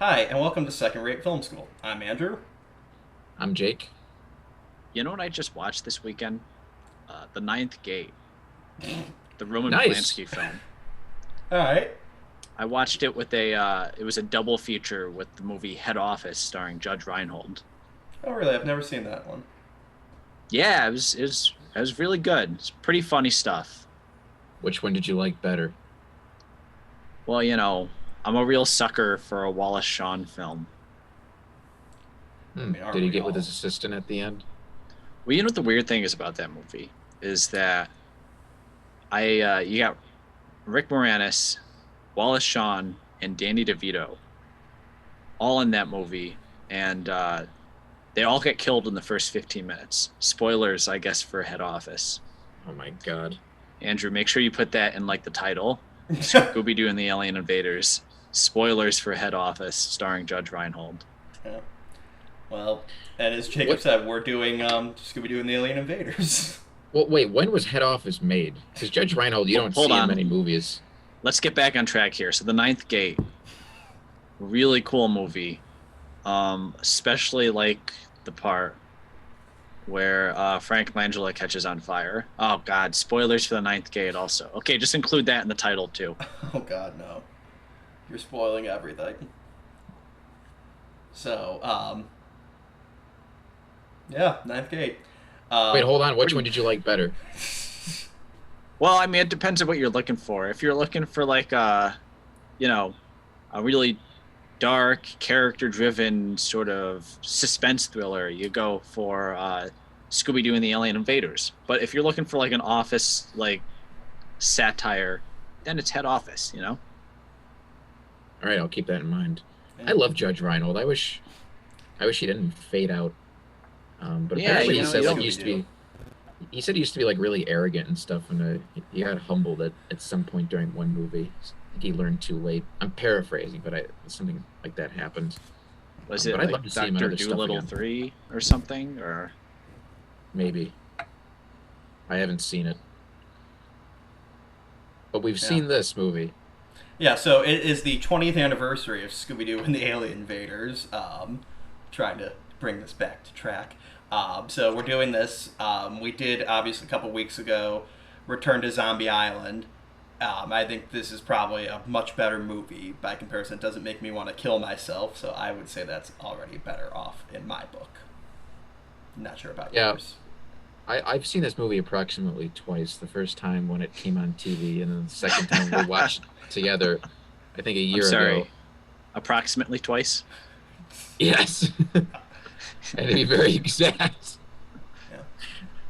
Hi, and welcome to Second Rate Film School. I'm Andrew. I'm Jake. You know what I just watched this weekend? The Ninth Gate, the Roman Nice. Polanski film. All right. I watched it with it was a double feature with the movie Head Office starring Judge Reinhold. Oh, really? I've never seen that one. Yeah, it was really good. It's pretty funny stuff. Which one did you like better? Well, I'm a real sucker for a Wallace Shawn film. I mean, aren't Did he we get with all? his assistant at the end? Well, you know what the weird thing is about that movie is that I you got Rick Moranis, Wallace Shawn, and Danny DeVito all in that movie, and they all get killed in the first 15 minutes. Spoilers, I guess, for Head Office. Oh my god. Andrew, make sure you put that in like the title. Scooby-Doo and the Alien Invaders. Spoilers for Head Office, starring Judge Reinhold. Yeah. Well, and as Jacob What? said, we're doing Scooby-Doo and the Alien Invaders. Well, wait, when was Head Office made? Because Judge Reinhold, you don't Hold see in on. many movies. Let's get back on track here. So, The Ninth Gate, really cool movie. Especially like the part where Frank Langella catches on fire. Oh God, spoilers for The Ninth Gate also. Okay, just include that in the title too. Oh God, no! You're spoiling everything. So, yeah, Ninth Gate. Wait, hold on. What Which do one you- did you like better? Well, I mean, it depends on what you're looking for. If you're looking for like you know, a really dark, character-driven sort of suspense thriller, you go for Scooby-Doo and the Alien Invaders. But if you're looking for like an office like satire, then it's Head Office. All right, I'll keep that in mind. I Yeah. love Judge Reinhold. I wish he didn't fade out. But Yeah, apparently you he know, said you like don't- he used to be. He said he used to be like really arrogant and stuff, and he got humbled at some point during one movie. I think he learned too late. I'm paraphrasing, but something like that happened. Was But it I'd like love to see him in Doctor other stuff Doolittle again. 3 or something? Or Maybe. I haven't seen it. But we've Yeah. seen this movie. Yeah, so it is the 20th anniversary of Scooby-Doo and the Alien Invaders. Trying to bring this back to track. So we're doing this. We did, obviously, a couple weeks ago, Return to Zombie Island. I think this is probably a much better movie by comparison. It doesn't make me want to kill myself, so I would say that's already better off in my book. Not sure about Yeah, yours. I've seen this movie approximately twice. The first time when it came on TV, and then the second time we watched it together, I think a I'm year sorry, ago. approximately twice. Yes. And to be very exact. Yeah.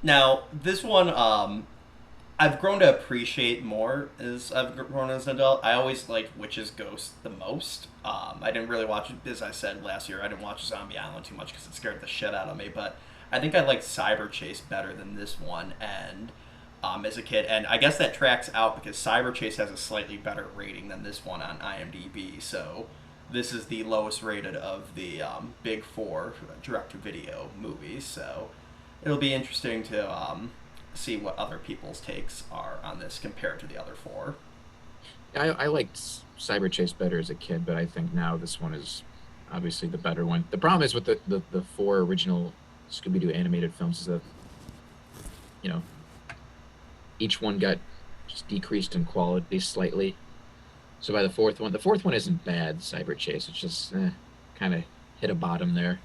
Now, this one, I've grown to appreciate more as I've grown as an adult. I always liked Witch's Ghost the most. I didn't really watch it, as I said last year, I didn't watch Zombie Island too much because it scared the shit out of me, but I think I liked Cyber Chase better than this one, and as a kid, and I guess that tracks out because Cyber Chase has a slightly better rating than this one on IMDb, so this is the lowest rated of the big four direct-to-video movies, so it'll be interesting to see what other people's takes are on this compared to the other four. I liked Cyber Chase better as a kid, but I think now this one is obviously the better one. The problem is with the four original Scooby-Doo animated films is that, you know, each one got just decreased in quality slightly. So by the fourth one isn't bad, Cyber Chase. It's just kind of hit a bottom there.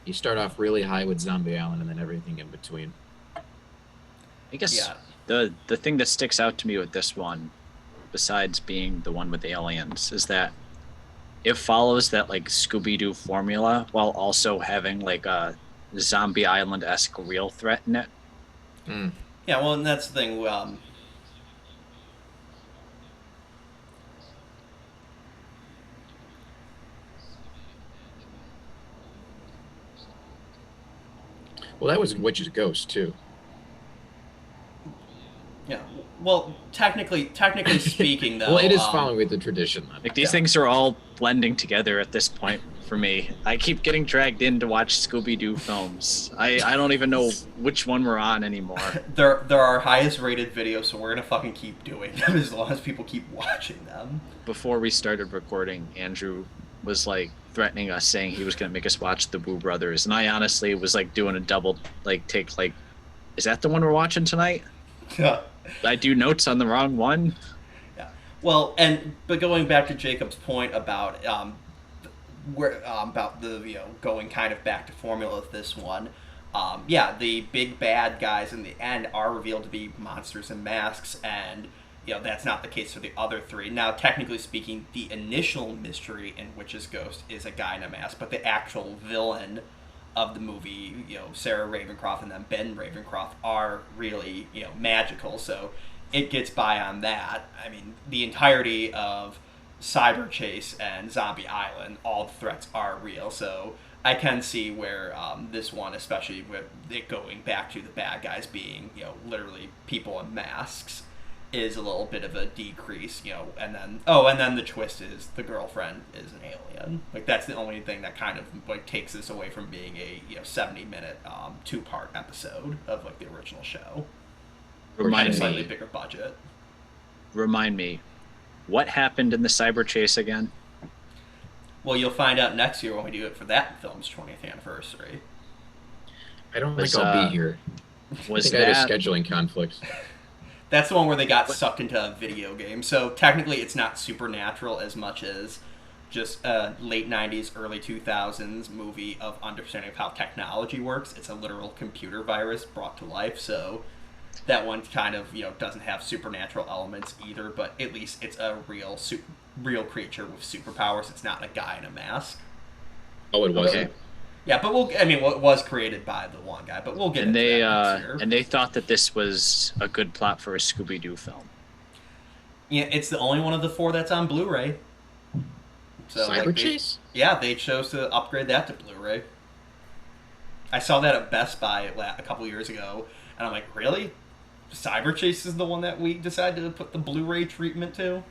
You start off really high with Zombie Island and then everything in between. I guess Yeah. the thing that sticks out to me with this one, besides being the one with aliens, is that it follows that like Scooby-Doo formula while also having like a Zombie Island-esque real threat in it. Mm. Yeah, well, and that's the thing. Well, that was in Witch's Ghost too. Yeah. Well, technically speaking, though. Well, it is following with the tradition then. Like these Yeah. things are all blending together at this point for me. I keep getting dragged in to watch Scooby-Doo films. I don't even know which one we're on anymore. They're our highest rated videos, so we're gonna fucking keep doing them as long as people keep watching them. Before we started recording, Andrew was like threatening us, saying he was going to make us watch the Boo Brothers, and I honestly was like doing a double like take. Like, is that the one we're watching tonight? Yeah. Did I do notes on the wrong one? Yeah. Well, but going back to Jacob's point about where about the going kind of back to formula with this one. Yeah, the big bad guys in the end are revealed to be monsters in masks, and that's not the case for the other three. Now, technically speaking, the initial mystery in Witch's Ghost is a guy in a mask, but the actual villain of the movie, Sarah Ravencroft and then Ben Ravencroft are really, magical. So it gets by on that. I mean, the entirety of Cyber Chase and Zombie Island, all the threats are real. So I can see where this one, especially with it going back to the bad guys being, literally people in masks, is a little bit of a decrease, and then the twist is the girlfriend is an alien. Like, that's the only thing that kind of like takes this away from being a 70-minute 2-part episode of like the original show. Remind slightly me. bigger budget. Remind me, what happened in the Cyber Chase again? Well, you'll find out next year when we do it for that film's 20th anniversary. I don't Was, think I'll be here. I Was think I had a that scheduling conflict. That's the one where they got sucked into a video game. So technically, it's not supernatural as much as just a late 90s, early 2000s movie of understanding of how technology works. It's a literal computer virus brought to life. So that one kind of doesn't have supernatural elements either, but at least it's a real creature with superpowers. It's not a guy in a mask. Oh, it wasn't. Okay. Yeah, but it was created by the one guy, but we'll get into that next year. And they thought that this was a good plot for a Scooby-Doo film. Yeah, it's the only one of the 4 that's on Blu-ray. So, Cyber Chase? They chose to upgrade that to Blu-ray. I saw that at Best Buy a couple years ago, and I'm like, really? Cyber Chase is the one that we decided to put the Blu-ray treatment to?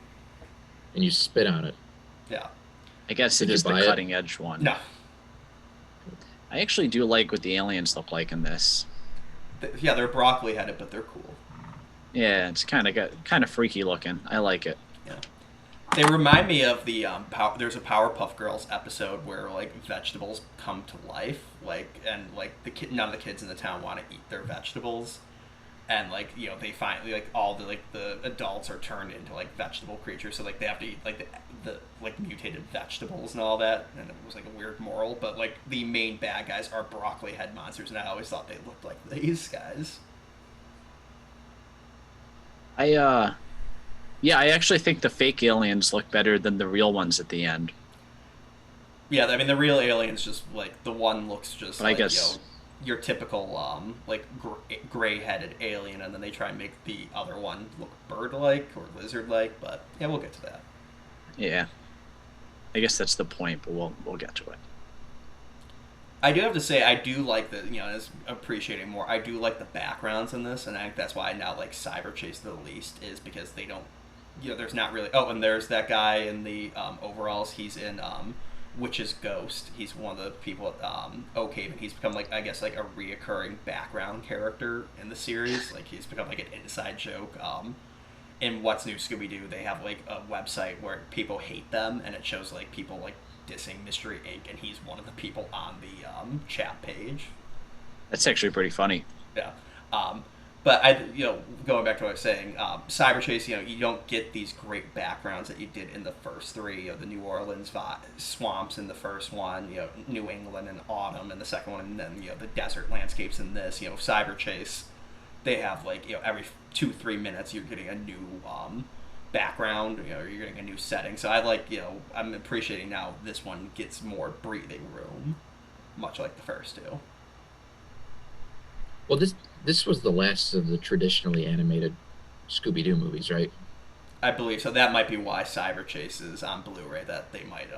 And you spit on it. Yeah. I guess Did it you is the buy it? cutting edge one. No. I actually do like what the aliens look like in this. Yeah, they're broccoli headed, but they're cool. Yeah, it's kind of freaky looking. I like it. Yeah. They remind me of the there's a Powerpuff Girls episode where like vegetables come to life, and none of the kids in the town want to eat their vegetables, and they finally all the adults are turned into vegetable creatures, so they have to eat the mutated vegetables and all that, and it was a weird moral, but the main bad guys are broccoli head monsters, and I always thought they looked like these guys. I actually think the fake aliens look better than the real ones at the end. Yeah, I mean the real aliens just the one looks just I guess your typical gray-headed alien, and then they try and make the other one look bird-like or lizard-like. But yeah, we'll get to that. Yeah, I guess that's the point, but we'll get to it. I do have to say I do like as appreciating more. I do like the backgrounds in this, and I think that's why I now like Cyber Chase the least, is because they don't. There's not really. Oh, and there's that guy in the overalls. He's in Witch's Ghost. He's one of the people at Oak Haven. He's become a reoccurring background character in the series. He's become an inside joke. In What's New Scooby-Doo, they have a website where people hate them, and it shows people dissing Mystery Inc., and he's one of the people on the chat page. That's actually pretty funny. Yeah. But going back to what I was saying, Cyber Chase, you don't get these great backgrounds that you did in the first 3. The New Orleans swamps in the first one, New England and autumn in the second one, and then the desert landscapes in this. Cyber Chase, they have every 2-3 minutes you're getting a new background, you're getting a new setting. So I'm appreciating now this one gets more breathing room, much like the first 2. Well, this was the last of the traditionally animated Scooby-Doo movies, right? I believe so. That might be why Cyber Chase is on Blu-ray, that they might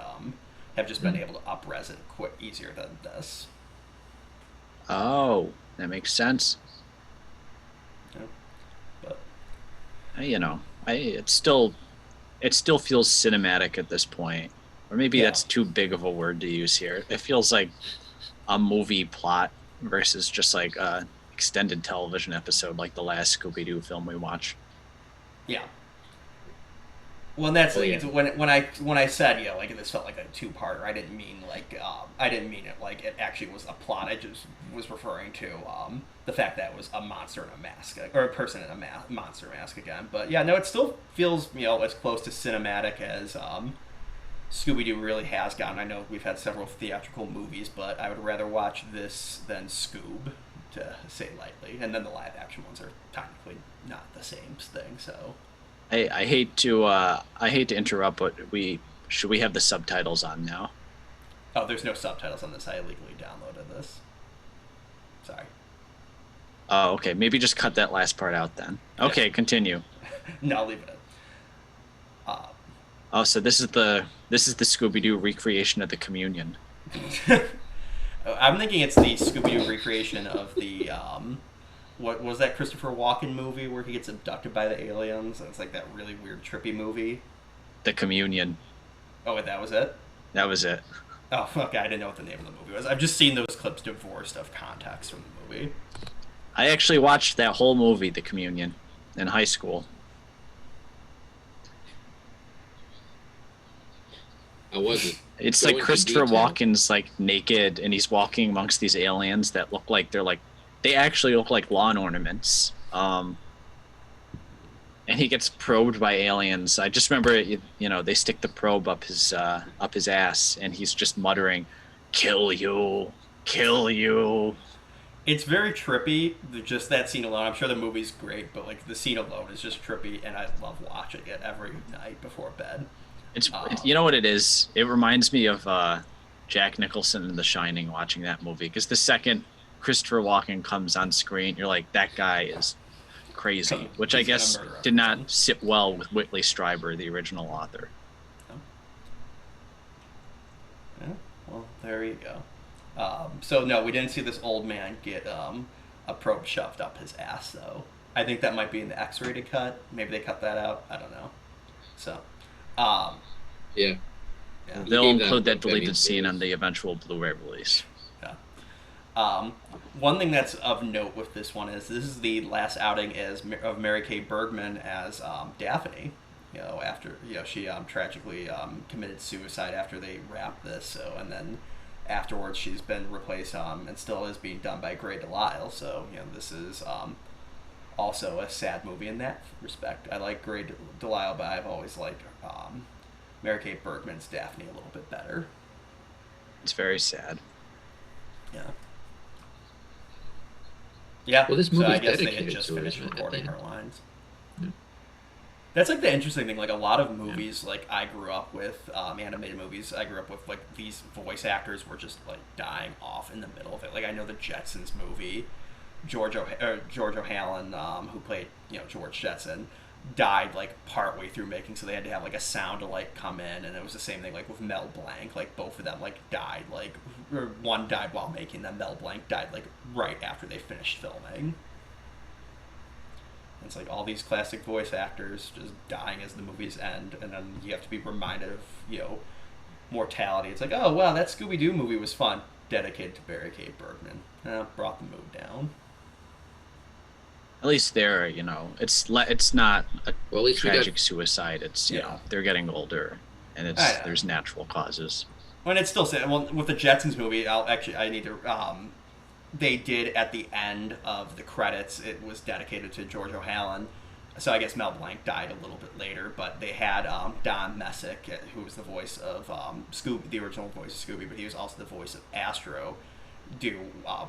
have just been able to up-res it easier than this. Oh, that makes sense. Yeah. But it still feels cinematic at this point, or maybe that's too big of a word to use here. It feels like a movie plot versus just a extended television episode like the last Scooby-Doo film we watched. Yeah. Well, and that's Oh like yeah. it's when I said like this felt like a two-parter. I didn't mean like I didn't mean it like it actually was a plot. I just was referring to the fact that it was a monster in a mask or a person in a monster mask again. But yeah, no, it still feels as close to cinematic as Scooby Doo really has gotten. I know we've had several theatrical movies, but I would rather watch this than Scoob, to say lightly. And then the live action ones are technically not the same thing. So I hate to interrupt, but we should we have the subtitles on now? oh, there's no subtitles on this. I illegally downloaded this. Sorry. Oh, okay. Maybe just cut that last part out then. Yeah. Okay, continue. No, I'll leave it. Uh, Oh, so this is the Scooby Doo recreation of the Communion. I'm thinking it's the Scooby Doo recreation of the what was that Christopher Walken movie where he gets abducted by the aliens? And it's like that really weird trippy movie. The Communion. Oh, and that was it. That was it. Oh, okay. I didn't know what the name of the movie was. I've just seen those clips divorced of context from the movie. I actually watched that whole movie, The Communion, in high school. How was it? It's Go like into Christopher detail. Walken's like naked and he's walking amongst these aliens that look like they actually look like lawn ornaments. And he gets probed by aliens. I just remember they stick the probe up his ass and he's just muttering, "Kill you, kill you." It's very trippy. Just that scene alone. I'm sure the movie's great, but like the scene alone is just trippy, and I love watching it every night before bed. You know what it is? It reminds me of Jack Nicholson in The Shining watching that movie because the second Christopher Walken comes on screen, you're like, that guy is crazy, which I He's gonna guess murder did not everyone. sit well with Whitley Strieber, the original author. Yeah, well, there you go. So no, we didn't see this old man get a probe shoved up his ass, though. I think that might be in the X-rated cut. Maybe they cut that out. I don't know. So, um, Yeah. yeah, They'll gave that include that book deleted Emmy scene series. on the eventual Blu-ray release. yeah. One thing that's of note with this one is this is the last outing of Mary Kay Bergman as Daphne. After she tragically committed suicide after they wrapped this. So and then afterwards she's been replaced and still is being done by Grey Delisle. So this is also a sad movie in that respect. I like Grey Delisle, but I've always liked Mary Kay Bergman's Daphne a little bit better. It's very sad. Yeah. Yeah. Well, this so movie's I guess they had dedicated just to her, finished isn't it, at recording the her end? lines. Yeah. That's like the interesting thing. Like a lot of movies, like I grew up with animated movies. I grew up with like these voice actors were just like dying off in the middle of it. Like I know the Jetsons movie, George O'Halloran, who played George Jetson, died like partway through making, so they had to have like a sound alike come in, and it was the same thing like with Mel Blanc. Like both of them like died like or one died while making them. Mel Blanc died like right after they finished filming. It's like all these classic voice actors just dying as the movies end, and then you have to be reminded of mortality. It's like, oh wow, that Scooby-Doo movie was fun, dedicated to Barry Kay Bergman. Brought the mood down. At least it's not a Well, at least we got tragic suicide. It's they're getting older, and there's natural causes. When it's still sad. Well, with the Jetsons movie, I need to. They did at the end of the credits. It was dedicated to George O'Halloran. So I guess Mel Blanc died a little bit later, but they had Don Messick, who was the voice of Scooby, the original voice of Scooby, but he was also the voice of Astro, do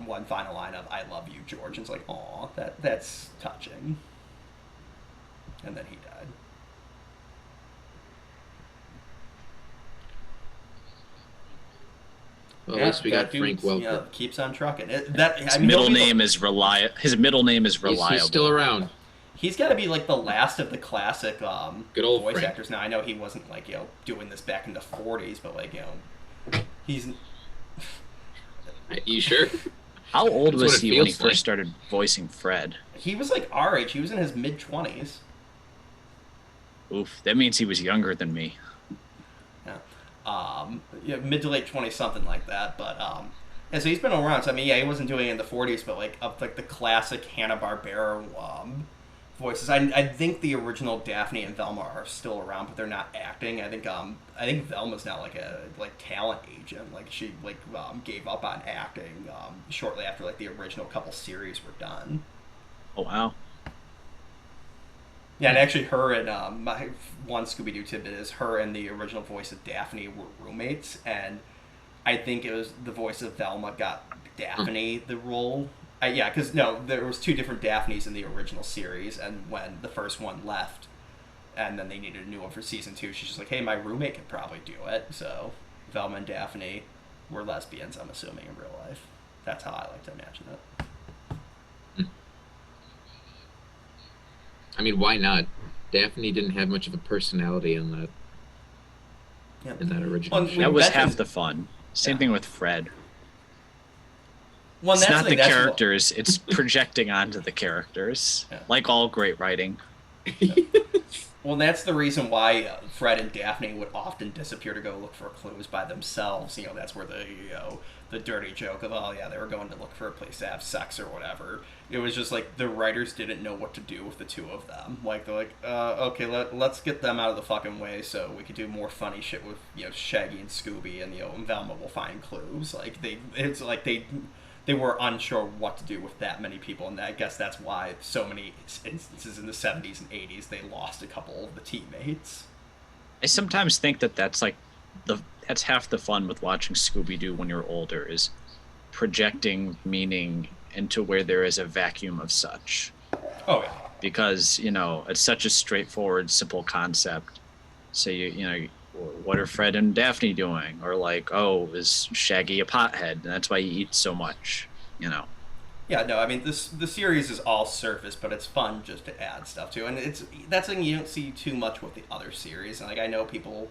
one final line of "I love you, George." And it's like, aw, that's touching. And then he died. Well, at least we got that Frank dude's, Welker. keeps on trucking. His middle name is reliable. His middle name is reliable. He's still around. He's got to be like the last of the classic Good old voice Frank. actors. Now I know he wasn't like doing this back in the '40s, but like he's You sure? How old That's was what it he when he feels like. first started voicing Fred? he was like our age. He was in his mid-20s. Oof, that means he was younger than me. Mid to late 20s, something like that. But so he's been around. So I mean, he wasn't doing it in the '40s, but like of like the classic Hanna-Barbera voices. I think the original Daphne and Velma are still around, but they're not acting. I think Velma's now like a talent agent. Like she gave up on acting shortly after like the original couple series were done. Oh wow. Yeah, and actually, her and my one Scooby Doo tidbit is her and the original voice of Daphne were roommates, and I think it was the voice of Velma got Daphne the role. Yeah, because no, there was two different Daphnes in the original series, and when the first one left, and then they needed a new one for season 2, she's just like, "Hey, my roommate could probably do it." So Velma and Daphne were lesbians, I'm assuming, in real life. That's how I like to imagine it. I mean, why not? Daphne didn't have much of a personality in that original show. That was half the fun. Same thing with Fred. Well, it's not the characters, it's projecting onto the characters. Yeah. Like all great writing. Yeah. Well, that's the reason why Fred and Daphne would often disappear to go look for clues by themselves. You know, that's where the dirty joke of, oh yeah, they were going to look for a place to have sex or whatever. It was just like the writers didn't know what to do with the two of them. Like they're like, okay, let's get them out of the fucking way so we could do more funny shit with Shaggy and Scooby, and and Velma will find clues. Like they were unsure what to do with that many people, and I guess that's why so many instances in the 70s and 80s they lost a couple of the teammates. I sometimes think that's like that's half the fun with watching Scooby-Doo when you're older, is projecting meaning into where there is a vacuum of such. Oh yeah. Because, it's such a straightforward, simple concept. So what are Fred and Daphne doing? Or like, oh, is Shaggy a pothead? And that's why he eats so much, Yeah, no, I mean, the series is all surface, but it's fun just to add stuff to. And that's something you don't see too much with the other series. And like, I know people,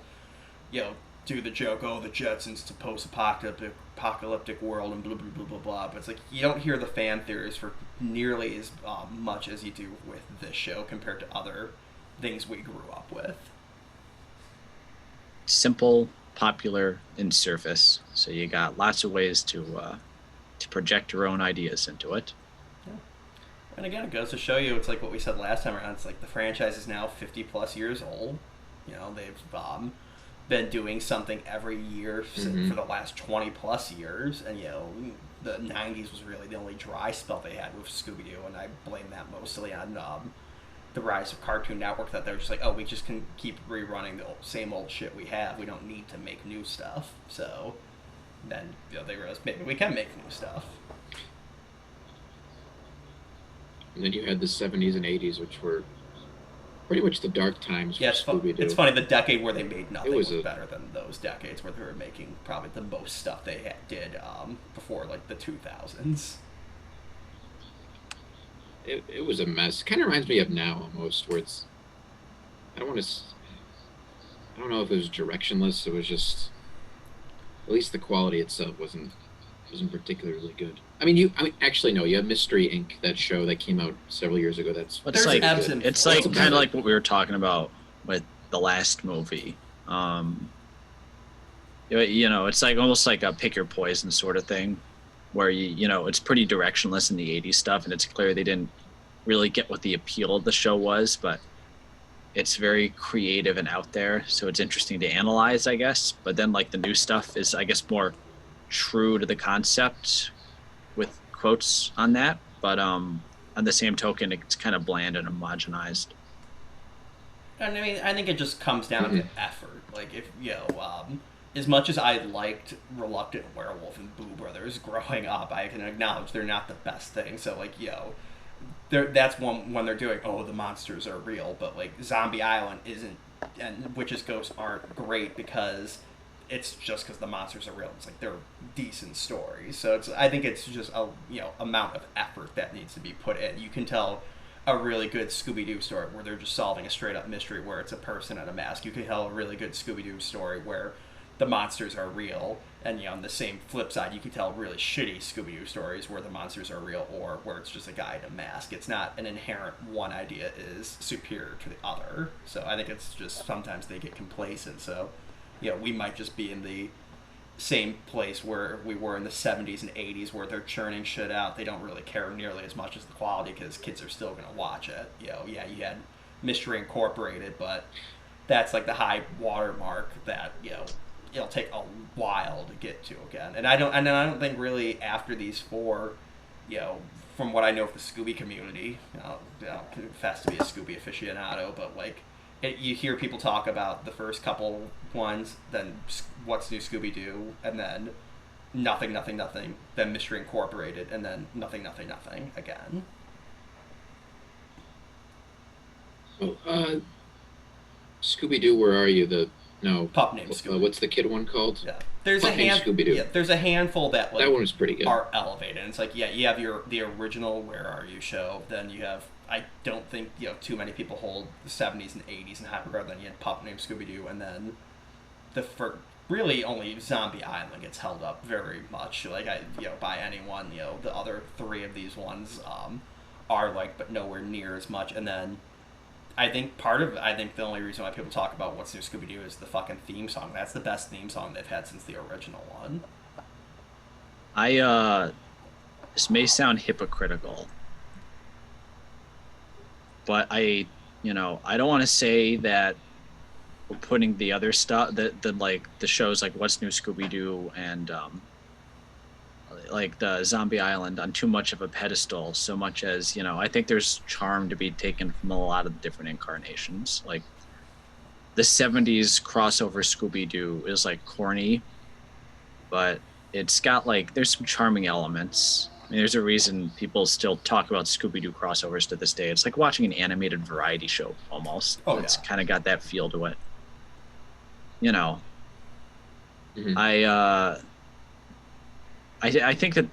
do the joke, oh, the Jetsons to post-apocalyptic world and blah, blah, blah, blah, blah. But it's like, you don't hear the fan theories for nearly as much as you do with this show compared to other things we grew up with. Simple, popular, and surface. So you got lots of ways to project your own ideas into it. Yeah. And again, it goes to show you, it's like what we said last time around, it's like the franchise is now 50 plus years old. They've been doing something every year for the last 20 plus years, and the 90s was really the only dry spell they had with Scooby-Doo, and I blame that mostly on the rise of Cartoon Network, that they're just like, oh, we just can keep rerunning the same old shit we have, we don't need to make new stuff. So then they realized maybe we can make new stuff. And then you had the 70s and 80s, which were pretty much the dark times for Scooby-Doo. It's funny, the decade where they made nothing was better than those decades where they were making probably the most stuff they did before like the 2000s. It was a mess. Kind of reminds me of now almost, where it's, I don't know if it was directionless. It was just, at least the quality itself wasn't particularly good. I mean, actually no. You have Mystery Inc., that show that came out several years ago. It's like it's like kind of like what we were talking about with the last movie. It's like almost like a pick your poison sort of thing, where it's pretty directionless in the 80s stuff, and it's clear they didn't really get what the appeal of the show was, but it's very creative and out there, so it's interesting to analyze, I guess. But then like the new stuff is, I guess, more true to the concept, with quotes on that, but on the same token, it's kind of bland and homogenized. And I mean, I think it just comes down to effort. Like, if as much as I liked Reluctant Werewolf and Boo Brothers growing up, I can acknowledge they're not the best thing. So like, that's one when they're doing, oh, the monsters are real, but like Zombie Island isn't, and Witches Ghosts aren't great because it's just because the monsters are real. It's like they're decent stories. So I think it's just a amount of effort that needs to be put in. You can tell a really good Scooby-Doo story where they're just solving a straight up mystery where it's a person in a mask. You can tell a really good Scooby-Doo story where the monsters are real, and on the same flip side, you can tell really shitty Scooby-Doo stories where the monsters are real or where it's just a guy in a mask. It's not an inherent one idea is superior to the other. So I think it's just sometimes they get complacent. So we might just be in the same place where we were in the 70s and 80s, where they're churning shit out. They don't really care nearly as much as the quality because kids are still gonna watch it. Yeah, you had Mystery Incorporated, but that's like the high watermark that it'll take a while to get to again. And I don't think really after these four, you know, from what I know of the Scooby community, I'll confess to be a Scooby aficionado, but like you hear people talk about the first couple ones, then What's New Scooby Doo, and then Nothing, Nothing, Nothing, then Mystery Incorporated, and then Nothing, Nothing, Nothing again. Oh, Scooby-Doo, Where Are You? No. Pup Named Scooby. What's the kid one called? Yeah, Pup Named Scooby-Doo. Yeah, there's a handful that like that one was pretty good. Are elevated. And it's like you have the original Where Are You show. Then you have I don't think too many people hold the 70s and 80s in high regard. Then you had Pup Named Scooby Doo, and then really only Zombie Island gets held up very much. Like by anyone. The other three of these ones are like, but nowhere near as much. And then I think the only reason why people talk about What's New Scooby Doo is the fucking theme song. That's the best theme song they've had since the original one. This may sound hypocritical, but I don't want to say that we're putting the other stuff, the shows like What's New Scooby Doo and like the Zombie Island on too much of a pedestal, so much as I think there's charm to be taken from a lot of different incarnations. Like the 70s crossover Scooby-Doo is like corny, but it's got like there's some charming elements. I mean, there's a reason people still talk about Scooby-Doo crossovers to this day. It's like watching an animated variety show almost. It's kind of got that feel to it. Mm-hmm. I think that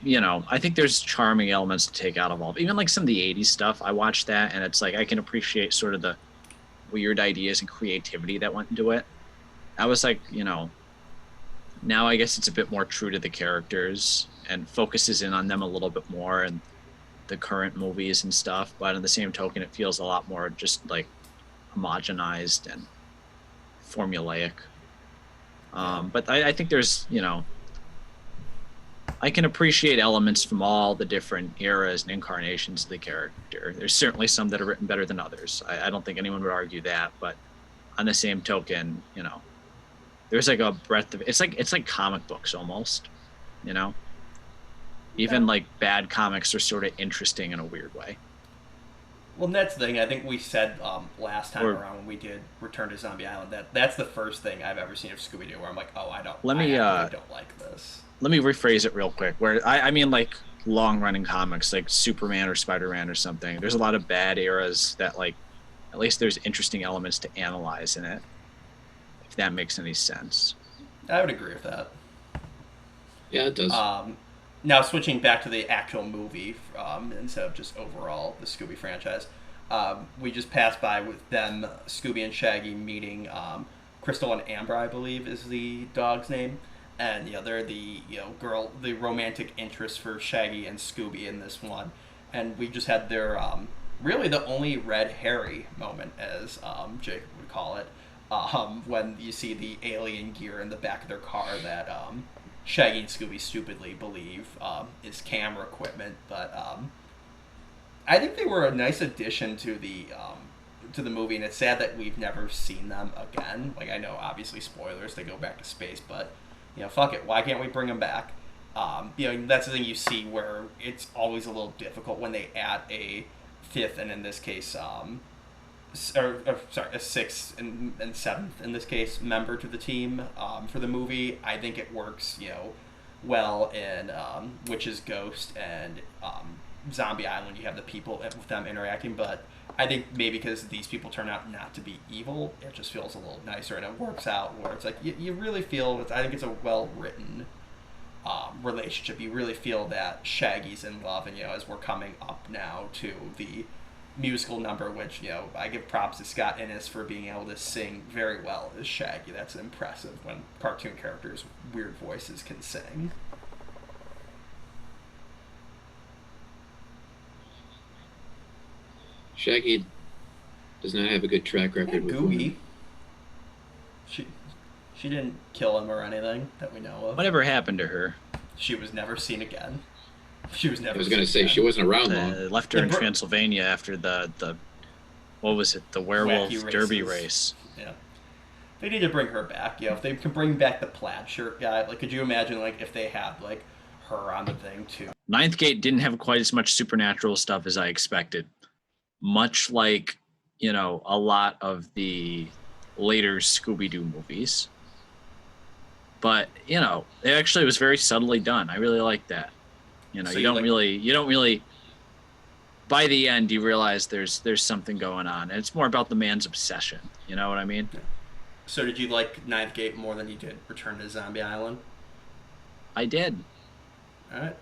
I think there's charming elements to take out of all, even like some of the 80s stuff. I watched that and it's like I can appreciate sort of the weird ideas and creativity that went into it. I was like, now I guess it's a bit more true to the characters and focuses in on them a little bit more and the current movies and stuff, but on the same token it feels a lot more just like homogenized and formulaic. But I think there's I can appreciate elements from all the different eras and incarnations of the character. There's certainly some that are written better than others. I don't think anyone would argue that, but on the same token, there's like a breadth of it's like comic books almost, Even like bad comics are sort of interesting in a weird way. Well, and that's the thing. I think we said last time around when we did Return to Zombie Island that's the first thing I've ever seen of Scooby-Doo where I'm like, oh, I don't like this. Let me rephrase it real quick. Where I mean, like long-running comics, like Superman or Spider-Man or something. There's a lot of bad eras that, like, at least there's interesting elements to analyze in it. If that makes any sense. I would agree with that. Yeah, it does. Now switching back to the actual movie instead of just overall the Scooby franchise, we just passed by with them, Scooby and Shaggy meeting Crystal and Amber, I believe is the dog's name. And they're the the romantic interest for Shaggy and Scooby in this one, and we just had their really the only red herring moment, as Jacob would call it, when you see the alien gear in the back of their car that Shaggy and Scooby stupidly believe is camera equipment, but I think they were a nice addition to the movie, and it's sad that we've never seen them again. Like I know, obviously spoilers, they go back to space, but. Fuck it. Why can't we bring them back? That's the thing you see where it's always a little difficult when they add a fifth, and in this case, a sixth and seventh in this case member to the team for the movie. I think it works, well in Witch's Ghost and Zombie Island. You have the people with them interacting, but I think maybe because these people turn out not to be evil, it just feels a little nicer, and it works out where it's like you really feel. I think it's a well written relationship. You really feel that Shaggy's in love, and as we're coming up now to the musical number, which I give props to Scott Innes for being able to sing very well as Shaggy. That's impressive when cartoon characters with weird voices can sing. Shaggy does not have a good track record with Googie. women. She didn't kill him or anything that we know of. Whatever happened to her? She was never seen again. She was I never was seen gonna say she again. wasn't around long. Left her in Transylvania after the what was it? The werewolf derby race. Yeah. They need to bring her back. Yeah, if they can bring back the plaid shirt guy, like, could you imagine, like, if they had, like, her on the thing, too? Ninth Gate didn't have quite as much supernatural stuff as I expected. Much like, a lot of the later Scooby-Doo movies. But, it actually was very subtly done. I really like that. So you don't really by the end you realize there's something going on. And it's more about the man's obsession. You know what I mean? Yeah. So did you like Ninth Gate more than you did Return to Zombie Island? I did. All right.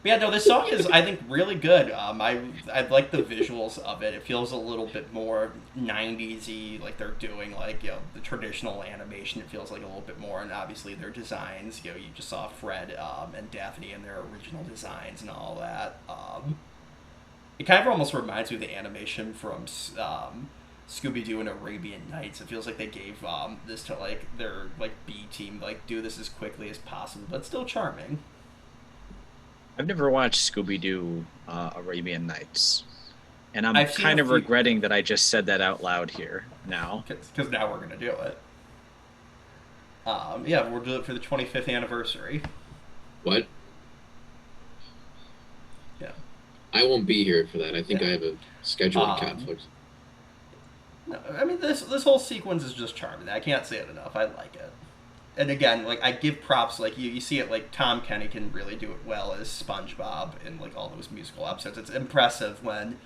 But yeah, no, this song is, I think, really good. I like the visuals of it. It feels a little bit more 90s-y, like they're doing, like, the traditional animation. It feels like a little bit more, and obviously their designs, you just saw Fred and Daphne in their original designs and all that. It kind of almost reminds me of the animation from Scooby-Doo and Arabian Nights. It feels like they gave this to, like, their, like, B team, like, do this as quickly as possible, but still charming. I've never watched Scooby-Doo Arabian Nights. And I'm I've seen kind a of few- regretting that I just said that out loud here now. Because now we're going to do it. Yeah, we'll do it for the 25th anniversary. What? Yeah. I won't be here for that. I think Yeah. I have a scheduling Um, conflict. No, I mean, this whole sequence is just charming. I can't say it enough. I like it. And again, like, I give props. Like, you see it, like, Tom Kenny can really do it well as SpongeBob in, like, all those musical episodes. It's impressive when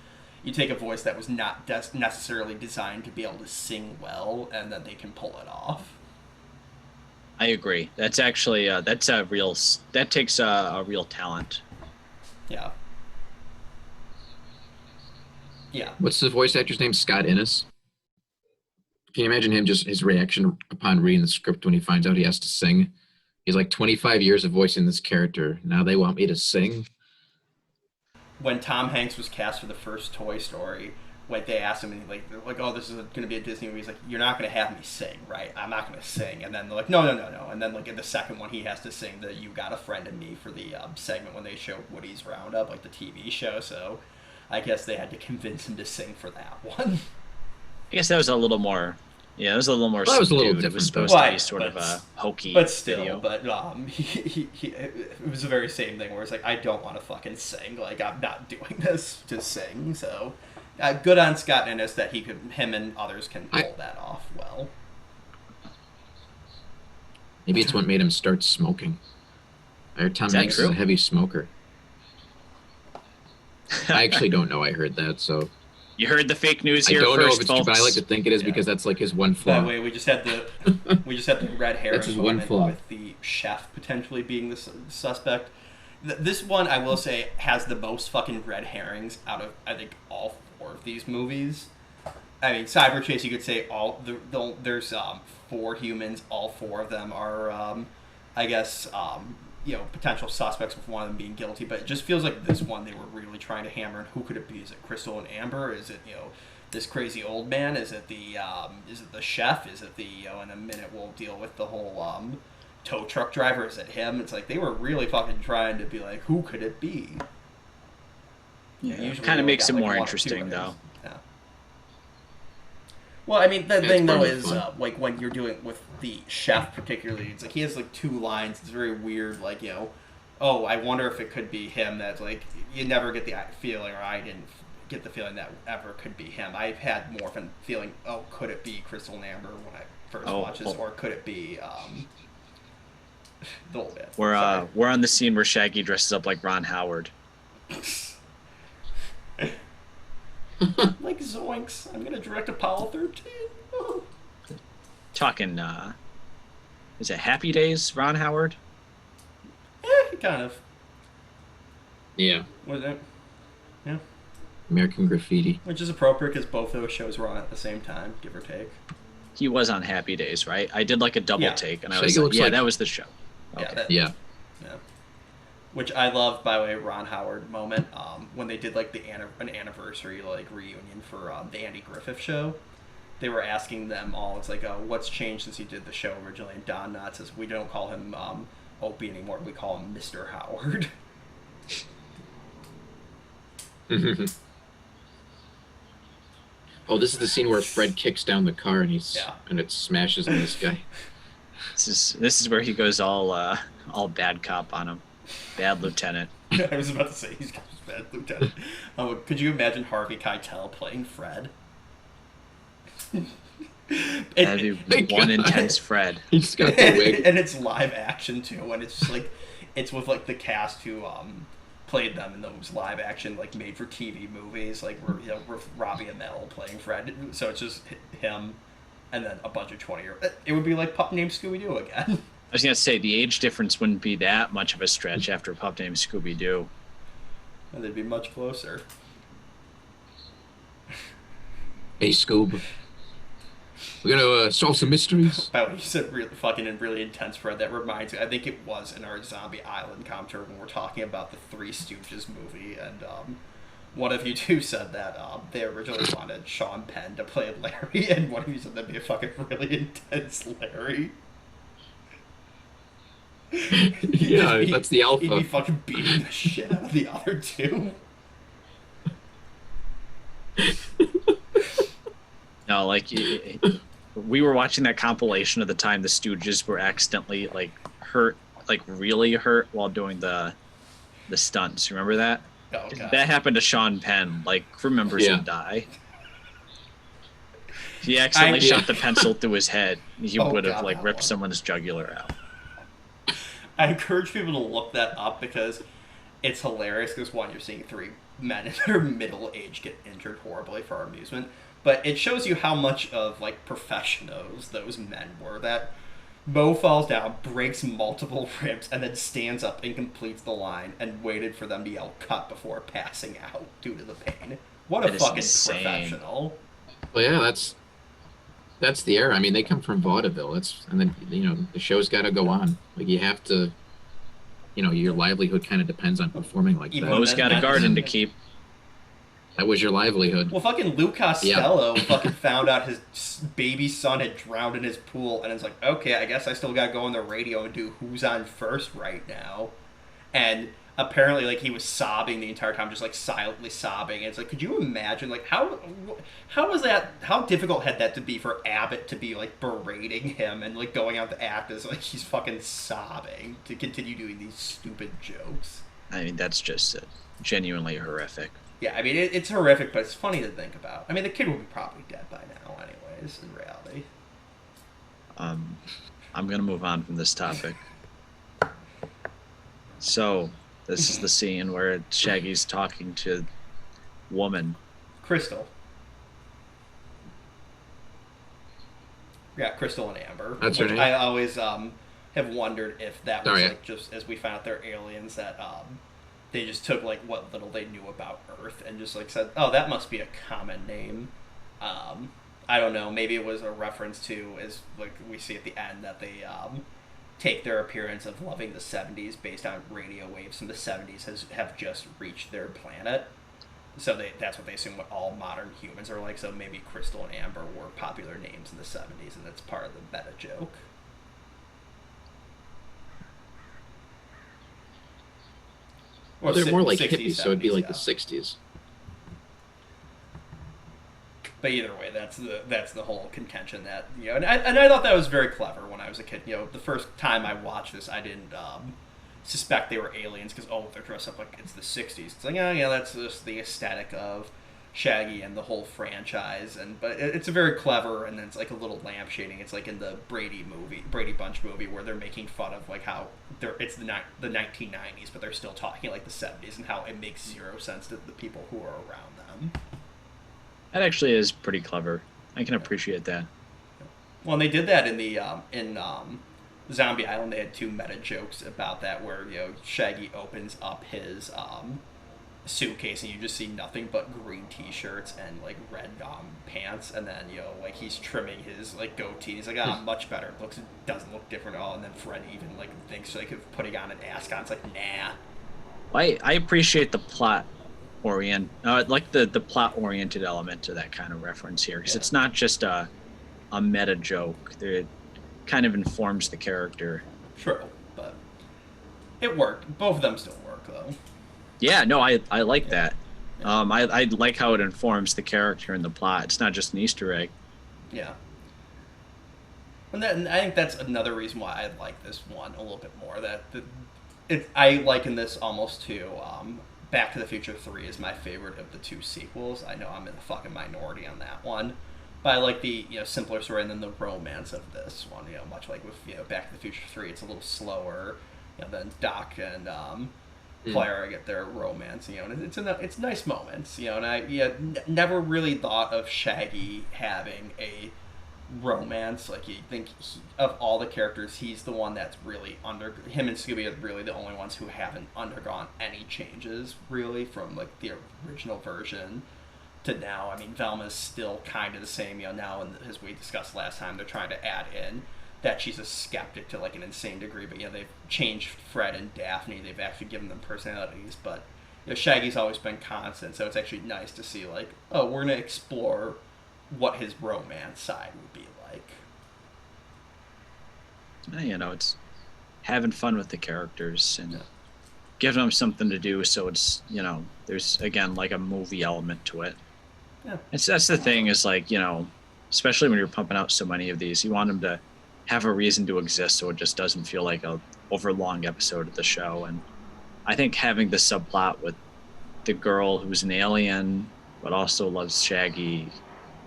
you take a voice that was not necessarily designed to be able to sing well, and then they can pull it off. I agree. That's actually that takes a real talent. Yeah. Yeah. What's the voice actor's name? Scott Innes? Can you imagine his reaction upon reading the script when he finds out he has to sing? He's like 25 years of voicing this character. Now they want me to sing? When Tom Hanks was cast for the first Toy Story, like, they asked him, and they're like, oh, this is going to be a Disney movie. He's like, you're not going to have me sing, right? I'm not going to sing. And then they're like, no. And then, like, in the second one, he has to sing the "You Got a Friend in Me" for the segment when they showed Woody's Roundup, like the TV show. So I guess they had to convince him to sing for that one. I guess that was a little more. Yeah, it was a little more. Well, that was a little subdued. It was different, supposed to Right, be sort of but- a hokey But still, video. but it was the very same thing where it's like, I don't want to fucking sing. Like, I'm not doing this to sing. So good on Scott Innes that him and others can pull that off well. Maybe it's what made him start smoking. I heard Tom Is that Hanks is true? a heavy smoker. I actually don't know. I heard that, so You heard the fake news I here don't know first, if it's folks. true, but I like to think it is Yeah. because that's like his one flaw. That way, we just had the red herring That's his one moment flaw. with the chef potentially being the suspect. This one, I will say, has the most fucking red herrings out of, I think, all four of these movies. I mean, Cyber Chase, you could say there's 4 humans. All 4 of them are, I guess, potential suspects, with one of them being guilty. But it just feels like this one they were really trying to hammer in. Who could it be? Is it Crystal and Amber? Is it this crazy old man? Is it the chef? Is it in a minute we'll deal with the whole tow truck driver? Is it him? It's like they were really fucking trying to be like, who could it be? Yeah, kind of makes it more interesting, though. Yeah. Well, I mean, the thing though part of is, the fun. like, when you're doing with the chef particularly, it's like he has like 2 lines. It's very weird. Like, oh, I wonder if it could be him. That's like, you never get the feeling, or I didn't get the feeling that ever could be him. I've had more of a feeling, oh, could it be Crystal and Amber when I first watched this, or could it be the old man? We're on the scene where Shaggy dresses up like Ron Howard. Like, zoinks! I'm gonna direct Apollo 13. Oh. Talking, is it Happy Days, Ron Howard? Kind of. Yeah, Was it? Yeah. American Graffiti. Which is appropriate because both those shows were on at the same time, give or take. He was on Happy Days, right? I did like a double Yeah. take, and I Shaggy was like, looks yeah, like- that was the show. Yeah. Okay. Yeah. Yeah. Which I love, by the way, Ron Howard moment, when they did like an anniversary like reunion for the Andy Griffith show. they were asking them all, it's like, what's changed since he did the show originally? And Don Knotts says, we don't call him Opie anymore. We call him Mr. Howard. Oh, this is the scene where Fred kicks down the car and Yeah. and it smashes in this guy. This is where he goes all bad cop on him, bad lieutenant. I was about to say he's got his bad lieutenant. Could you imagine Harvey Keitel playing Fred? That'd be one intense Fred. He's got the wig. And it's live action too, and it's just like it's with like the cast who played them in those live action like made for TV movies, like with Robbie Amell playing Fred. So it's just him, and then a bunch of 20-year. It would be like Pup Named Scooby-Doo again. I was gonna say the age difference wouldn't be that much of a stretch after a pup named Scooby-Doo. And they'd be much closer. Hey, Scoob. We're gonna solve some mysteries. By the way, you said really intense Fred. That reminds me, I think it was in our Zombie Island commentary when we're talking about the Three Stooges movie, and one of you two said that they originally wanted Sean Penn to play Larry, and one of you said that'd be a fucking really intense Larry. Yeah, that's the alpha. He'd be fucking beating the shit out of the other two. No, like we were watching that compilation of the time the Stooges were accidentally like hurt, like really hurt while doing the stunts. Remember that? Oh, God. That happened to Sean Penn. Like crew members would die. If he accidentally shot the pencil through his head, he would have like ripped someone's jugular out. I encourage people to look that up because it's hilarious. Because one, you're seeing three men in their middle age get injured horribly for our amusement, but it shows you how much of like professionals those men were. That Mo falls down, breaks multiple ribs, and then stands up and completes the line, and waited for them to yell cut before passing out due to the pain. What a fucking professional! Well, yeah, that's the era. I mean, they come from vaudeville. And then the show's got to go on. Like you have to, your livelihood kind of depends on performing like that. Mo's got a garden to keep. That was your livelihood. Well, fucking Lou Costello fucking found out his baby son had drowned in his pool, and it's like, okay, I guess I still gotta go on the radio and do Who's On First right now. And apparently, like, he was sobbing the entire time, just like silently sobbing. And it's like, could you imagine, like, how was that? How difficult had that to be for Abbott to be like berating him and like going out to act as like he's fucking sobbing to continue doing these stupid jokes? I mean, that's just genuinely horrific. Yeah, I mean, it's horrific, but it's funny to think about. I mean, the kid would be probably dead by now, anyways, in reality. I'm going to move on from this topic. So, this is the scene where Shaggy's talking to woman. Crystal. Yeah, Crystal and Amber. That's her name? I always have wondered if that was like just as we found out they're aliens that they just took like what little they knew about Earth and just like said, oh, that must be a common name. I don't know. Maybe it was a reference to, as like we see at the end, that they take their appearance of loving the 70s based on radio waves from the 70s have just reached their planet. So that's what they assume what all modern humans are like. So maybe Crystal and Amber were popular names in the 70s, and that's part of the meta joke. Well, they're more like 60s, hippies, so it'd be like yeah. the 60s. But either way, that's the whole contention that and I thought that was very clever when I was a kid. The first time I watched this, I didn't suspect they were aliens because they're dressed up like it's the 60s. It's like that's just the aesthetic of Shaggy and the whole franchise, but it's a very clever, and then it's like a little lampshading. It's like in the Brady Bunch movie, where they're making fun of like how it's the 1990s, but they're still talking like the 70s, and how it makes zero sense to the people who are around them. That actually is pretty clever. I can appreciate that. Well, and they did that in the Zombie Island. They had two meta jokes about that, where Shaggy opens up his suitcase and you just see nothing but green t-shirts and like red pants, and then like he's trimming his like goatee. He's like, much better. Doesn't look different at all. And then Fred even like thinks like of putting on an ascot. It's like, nah. I appreciate the plot like the plot oriented element to that kind of reference here, because Yeah. it's not just a meta joke. It kind of informs the character. True, but it worked. Both of them still work though. Yeah, no, I like Yeah. that. Yeah. I like how it informs the character and the plot. It's not just an Easter egg. Yeah. And I think that's another reason why I like this one a little bit more. I liken this almost to Back to the Future 3 is my favorite of the two sequels. I know I'm in the fucking minority on that one. But I like the simpler story and then the romance of this one. Much like with Back to the Future 3, it's a little slower. Than Doc and Clara get their romance. And it's nice moments. And I never really thought of Shaggy having a romance. Like you think of all the characters, he's the one that's really him and Scooby are really the only ones who haven't undergone any changes really from like the original version to now. I mean, Velma's still kind of the same. Now, and as we discussed last time, they're trying to add in that she's a skeptic to like an insane degree. But they've changed Fred and Daphne. They've actually given them personalities, but Shaggy's always been constant. So it's actually nice to see like, oh, we're gonna explore what his romance side would be like. It's having fun with the characters and giving them something to do. So it's there's again like a movie element to it. Yeah. That's the thing is like especially when you're pumping out so many of these, you want them to have a reason to exist, so it just doesn't feel like a overlong episode of the show. And I think having the subplot with the girl who's an alien but also loves Shaggy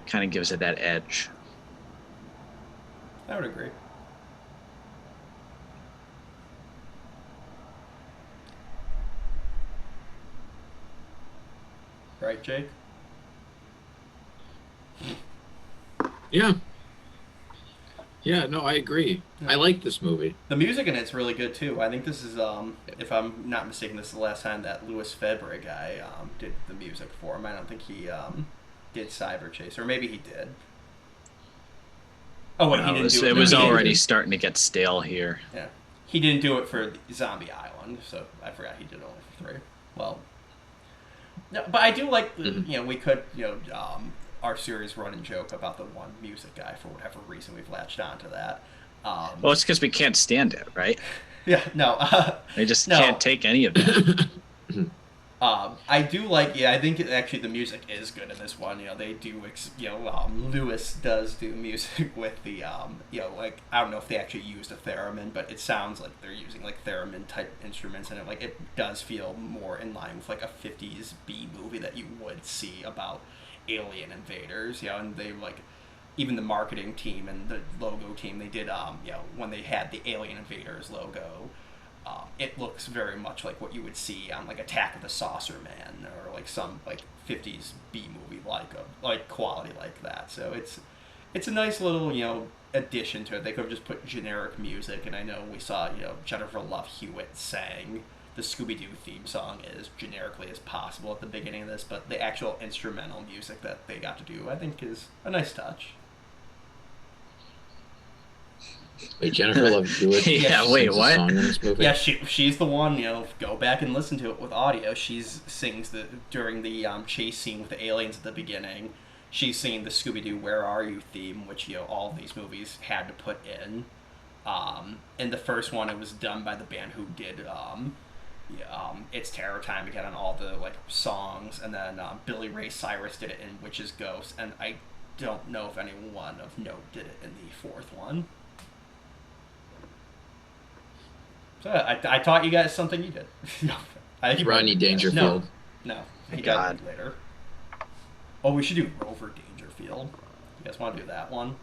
kind of gives it that edge. I would agree. Right, Jake? Yeah. Yeah, no, I agree. I like this movie. The music in it's really good too. I think this is, if I'm not mistaken, this is the last time that Louis Febre guy did the music for him. I don't think he did Cyber Chase, or maybe he did. Oh wait, he didn't do it. It was He didn't- already starting to get stale here. Yeah, he didn't do it for Zombie Island, so I forgot he did it only for 3. Well, no, but I do like we could our series running joke about the one music guy for whatever reason we've latched onto that. Well, it's because we can't stand it, right? Yeah, no, We just No. can't take any of it. I do like. I think actually the music is good in this one. They do. Lewis does do music with the. Like I don't know if they actually used a theremin, but it sounds like they're using like theremin type instruments, and it does feel more in line with like a '50s B movie that you would see about alien invaders. And they even the marketing team and the logo team, they did when they had the Alien Invaders logo. It looks very much like what you would see on like Attack of the Saucer Man or like some like 50s B movie like quality like that. So it's a nice little addition to it. They could have just put generic music, and I know we saw Jennifer Love Hewitt sang the Scooby-Doo theme song as generically as possible at the beginning of this, but the actual instrumental music that they got to do, I think, is a nice touch. Wait, Jennifer Love Hewitt. Yeah, sings wait, a what? song in this movie? Yeah, she's the one. Go back and listen to it with audio. She sings during the chase scene with the aliens at the beginning. She's singing the Scooby-Doo "Where Are You" theme, which all of these movies had to put in. In the first one, it was done by the band who did "It's Terror Time" again on all the songs, and then Billy Ray Cyrus did it in "Witch's Ghost," and I don't know if anyone of note did it in the fourth one. So I taught you guys something you did. I think Rodney Dangerfield. No, he Thank got God. it later. Oh, we should do Rover Dangerfield. You guys want to do that one?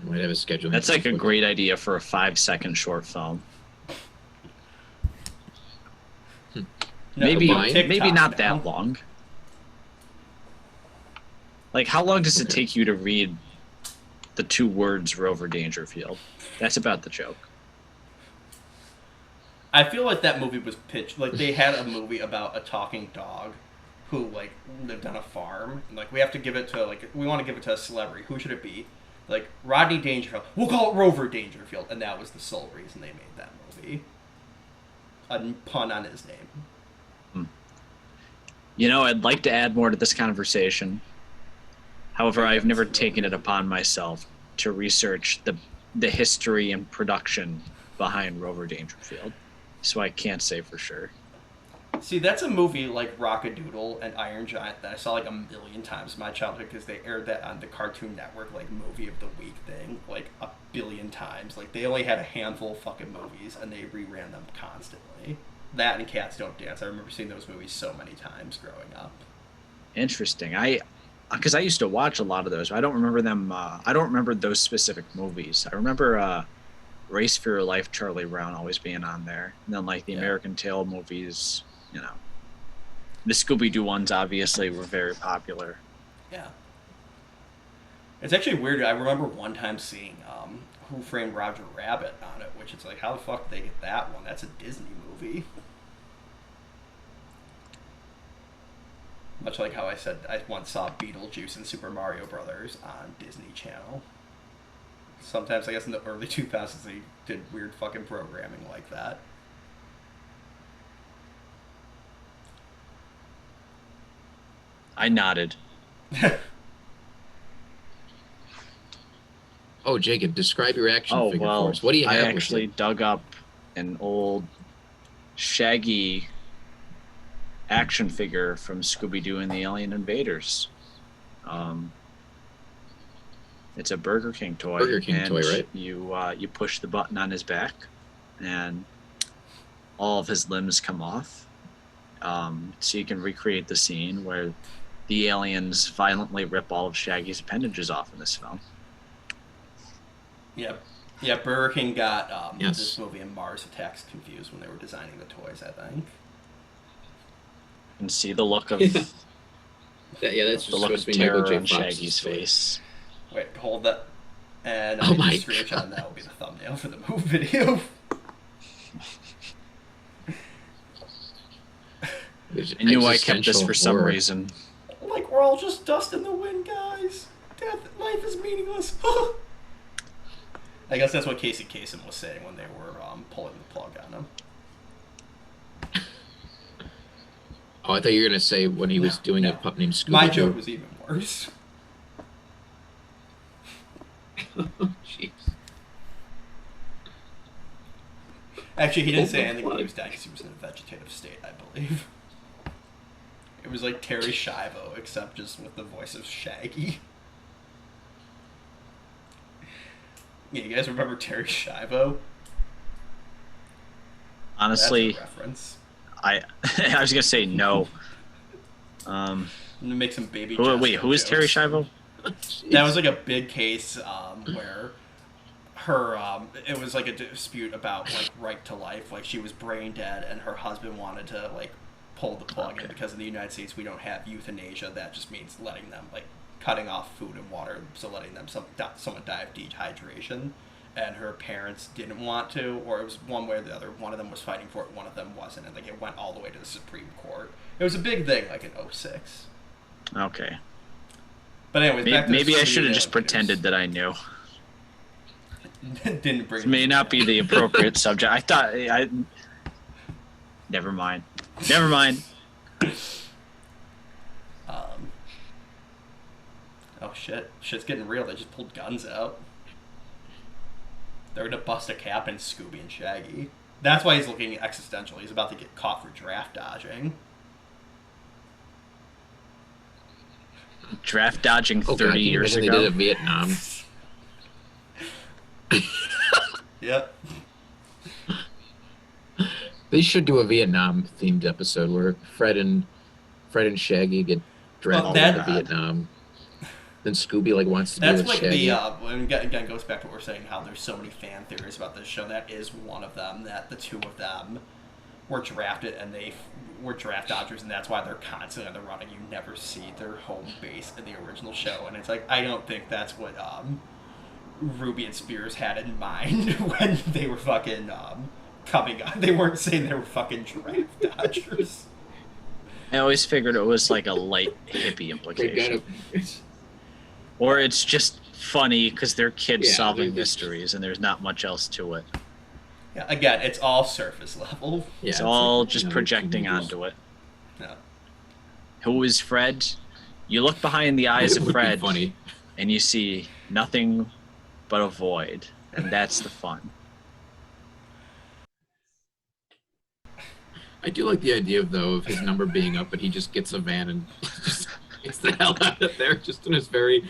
Might have a schedule. That's like a great idea for a 5-second short film. No, Maybe but TikTok maybe not now. that long. Like, how long does it take you to read the 2 words Rover Dangerfield? That's about the joke. I feel like that movie was pitched like they had a movie about a talking dog who lived on a farm. And, we have to give it to we want to give it to a celebrity. Who should it be? Rodney Dangerfield. We'll call it Rover Dangerfield, and that was the sole reason they made that movie. a pun on his name. You know, I'd like to add more to this conversation. However, I've never taken it upon myself to research the history and production behind Rover Dangerfield, so I can't say for sure. See, that's a movie like Rockadoodle and Iron Giant that I saw like a million times in my childhood because they aired that on the Cartoon Network, like movie of the week thing, like a billion times. Like they only had a handful of fucking movies and they reran them constantly. That and Cats Don't Dance. I remember seeing those movies so many times growing up. Interesting. Because I used to watch a lot of those. I don't remember them. I don't remember those specific movies. I remember Race for Your Life, Charlie Brown always being on there, and then like the American Tail movies. You know, the Scooby-Doo ones obviously were very popular. Yeah. It's actually weird. I remember one time seeing Who Framed Roger Rabbit on it, which it's like, how the fuck did they get that one? That's a Disney movie. Much like how I said I once saw Beetlejuice and Super Mario Brothers on Disney Channel. Sometimes, I guess in the early 2000s, they did weird fucking programming like that. I nodded. Oh, Jacob, describe your action figure well, for us. What do you have? I actually dug up an old Shaggy action figure from Scooby-Doo and the Alien Invaders. It's a Burger King toy. Burger King toy, right? You push the button on his back, and all of his limbs come off. So you can recreate the scene where the aliens violently rip all of Shaggy's appendages off in this film. Yep. Yeah, Burger King got this movie and Mars Attacks confused when they were designing the toys, I think. And see the look of that's the just look of supposed to be Michael terror J. on Fox's Shaggy's toy. face. Wait, hold that. And Oh my screenshot, and that will be the thumbnail for the move video. I knew I kept this for some reason. Like, we're all just dust in the wind, guys. Life is meaningless. I guess that's what Casey Kasem was saying when they were pulling the plug on him. Oh, I thought you were going to say when he was doing a pup named Scooby-Doo. My joke was even worse. Jeez. Actually, he didn't say anything when he was dying because he was in a vegetative state, I believe. It was like Terry Schiavo, except just with the voice of Shaggy. Yeah, you guys remember Terry Schiavo? Honestly, that's a reference. I was gonna say no. I'm gonna make some baby. Wait, who is Terry Schiavo? That was like a big case where her it was like a dispute about like right to life. Like she was brain dead, and her husband wanted to like pull the plug in because in the United States we don't have euthanasia. That just means letting them like cutting off food and water, so letting them someone die of dehydration. And her parents didn't want to, or it was one way or the other. One of them was fighting for it, one of them wasn't, and like it went all the way to the Supreme Court. It was a big thing, like in '06. Okay. But anyways, maybe I should have just pretended that I knew. Didn't bring. It may not be the appropriate subject. I thought I. Never mind. Never mind. Oh shit! Shit's getting real. They just pulled guns out. They're gonna bust a cap in Scooby and Shaggy. That's why he's looking existential. He's about to get caught for draft dodging. Draft dodging 30 years ago. They did it in Vietnam. Yep. They should do a Vietnam themed episode where Fred and Shaggy get drafted to Vietnam. Then Scooby like wants to be with like Shaggy. again goes back to what we're saying, how there's so many fan theories about this show. That is one of them, that the two of them were drafted and they were draft dodgers, and that's why they're constantly on the run and you never see their home base in the original show. And it's like, I don't think that's what Ruby and Spears had in mind when they were fucking coming on. They weren't saying they were fucking draft dodgers. I always figured it was like a light hippie implication. Or it's just funny because they're kids solving mysteries and there's not much else to it. Yeah, again, it's all surface level. Yeah, It's it's all like just another two projecting movies. onto it. Yeah. Who is Fred? You look behind the eyes It of would be Fred funny. and you see nothing but a void. And that's the fun. I do like the idea of though of his number being up, but he just gets a van and just gets the hell out of there, just in his very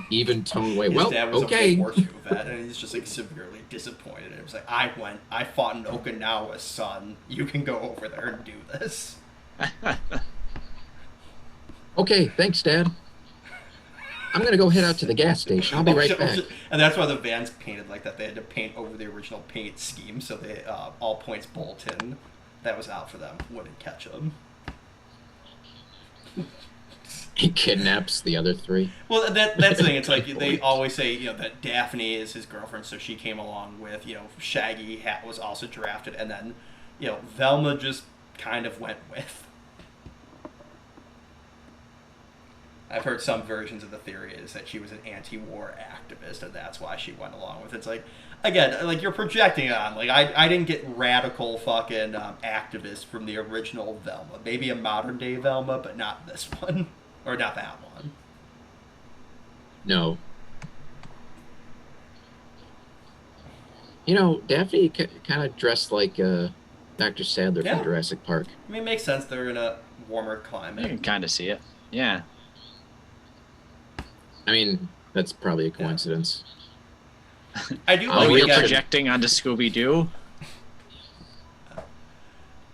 even tone way. His Well, dad was a okay. World War II vet, and he's just like severely disappointed. It was like, I fought in Okinawa, son. You can go over there and do this. Okay, thanks, Dad. I'm gonna go head out to the gas station. I'll be right back. And that's why the van's painted like that. They had to paint over the original paint scheme, so they all points bulletin that was out for them wouldn't catch them. He kidnaps the other three. Well, that's the thing. It's like they always say, that Daphne is his girlfriend, so she came along with. Shaggy was also drafted, and then, Velma just kind of went with. I've heard some versions of the theory is that she was an anti-war activist, and that's why she went along with it. It's like, again, like you're projecting on. Like I didn't get radical fucking activists from the original Velma. Maybe a modern day Velma, but not this one, or not that one. No. Daphne kind of dressed like Dr. Sadler Yeah. from Jurassic Park. I mean, it makes sense. They're in a warmer You climate. can kind of see it. Yeah. I mean, that's probably a coincidence. I do Oh, like Oh, you're again, projecting onto Scooby-Doo?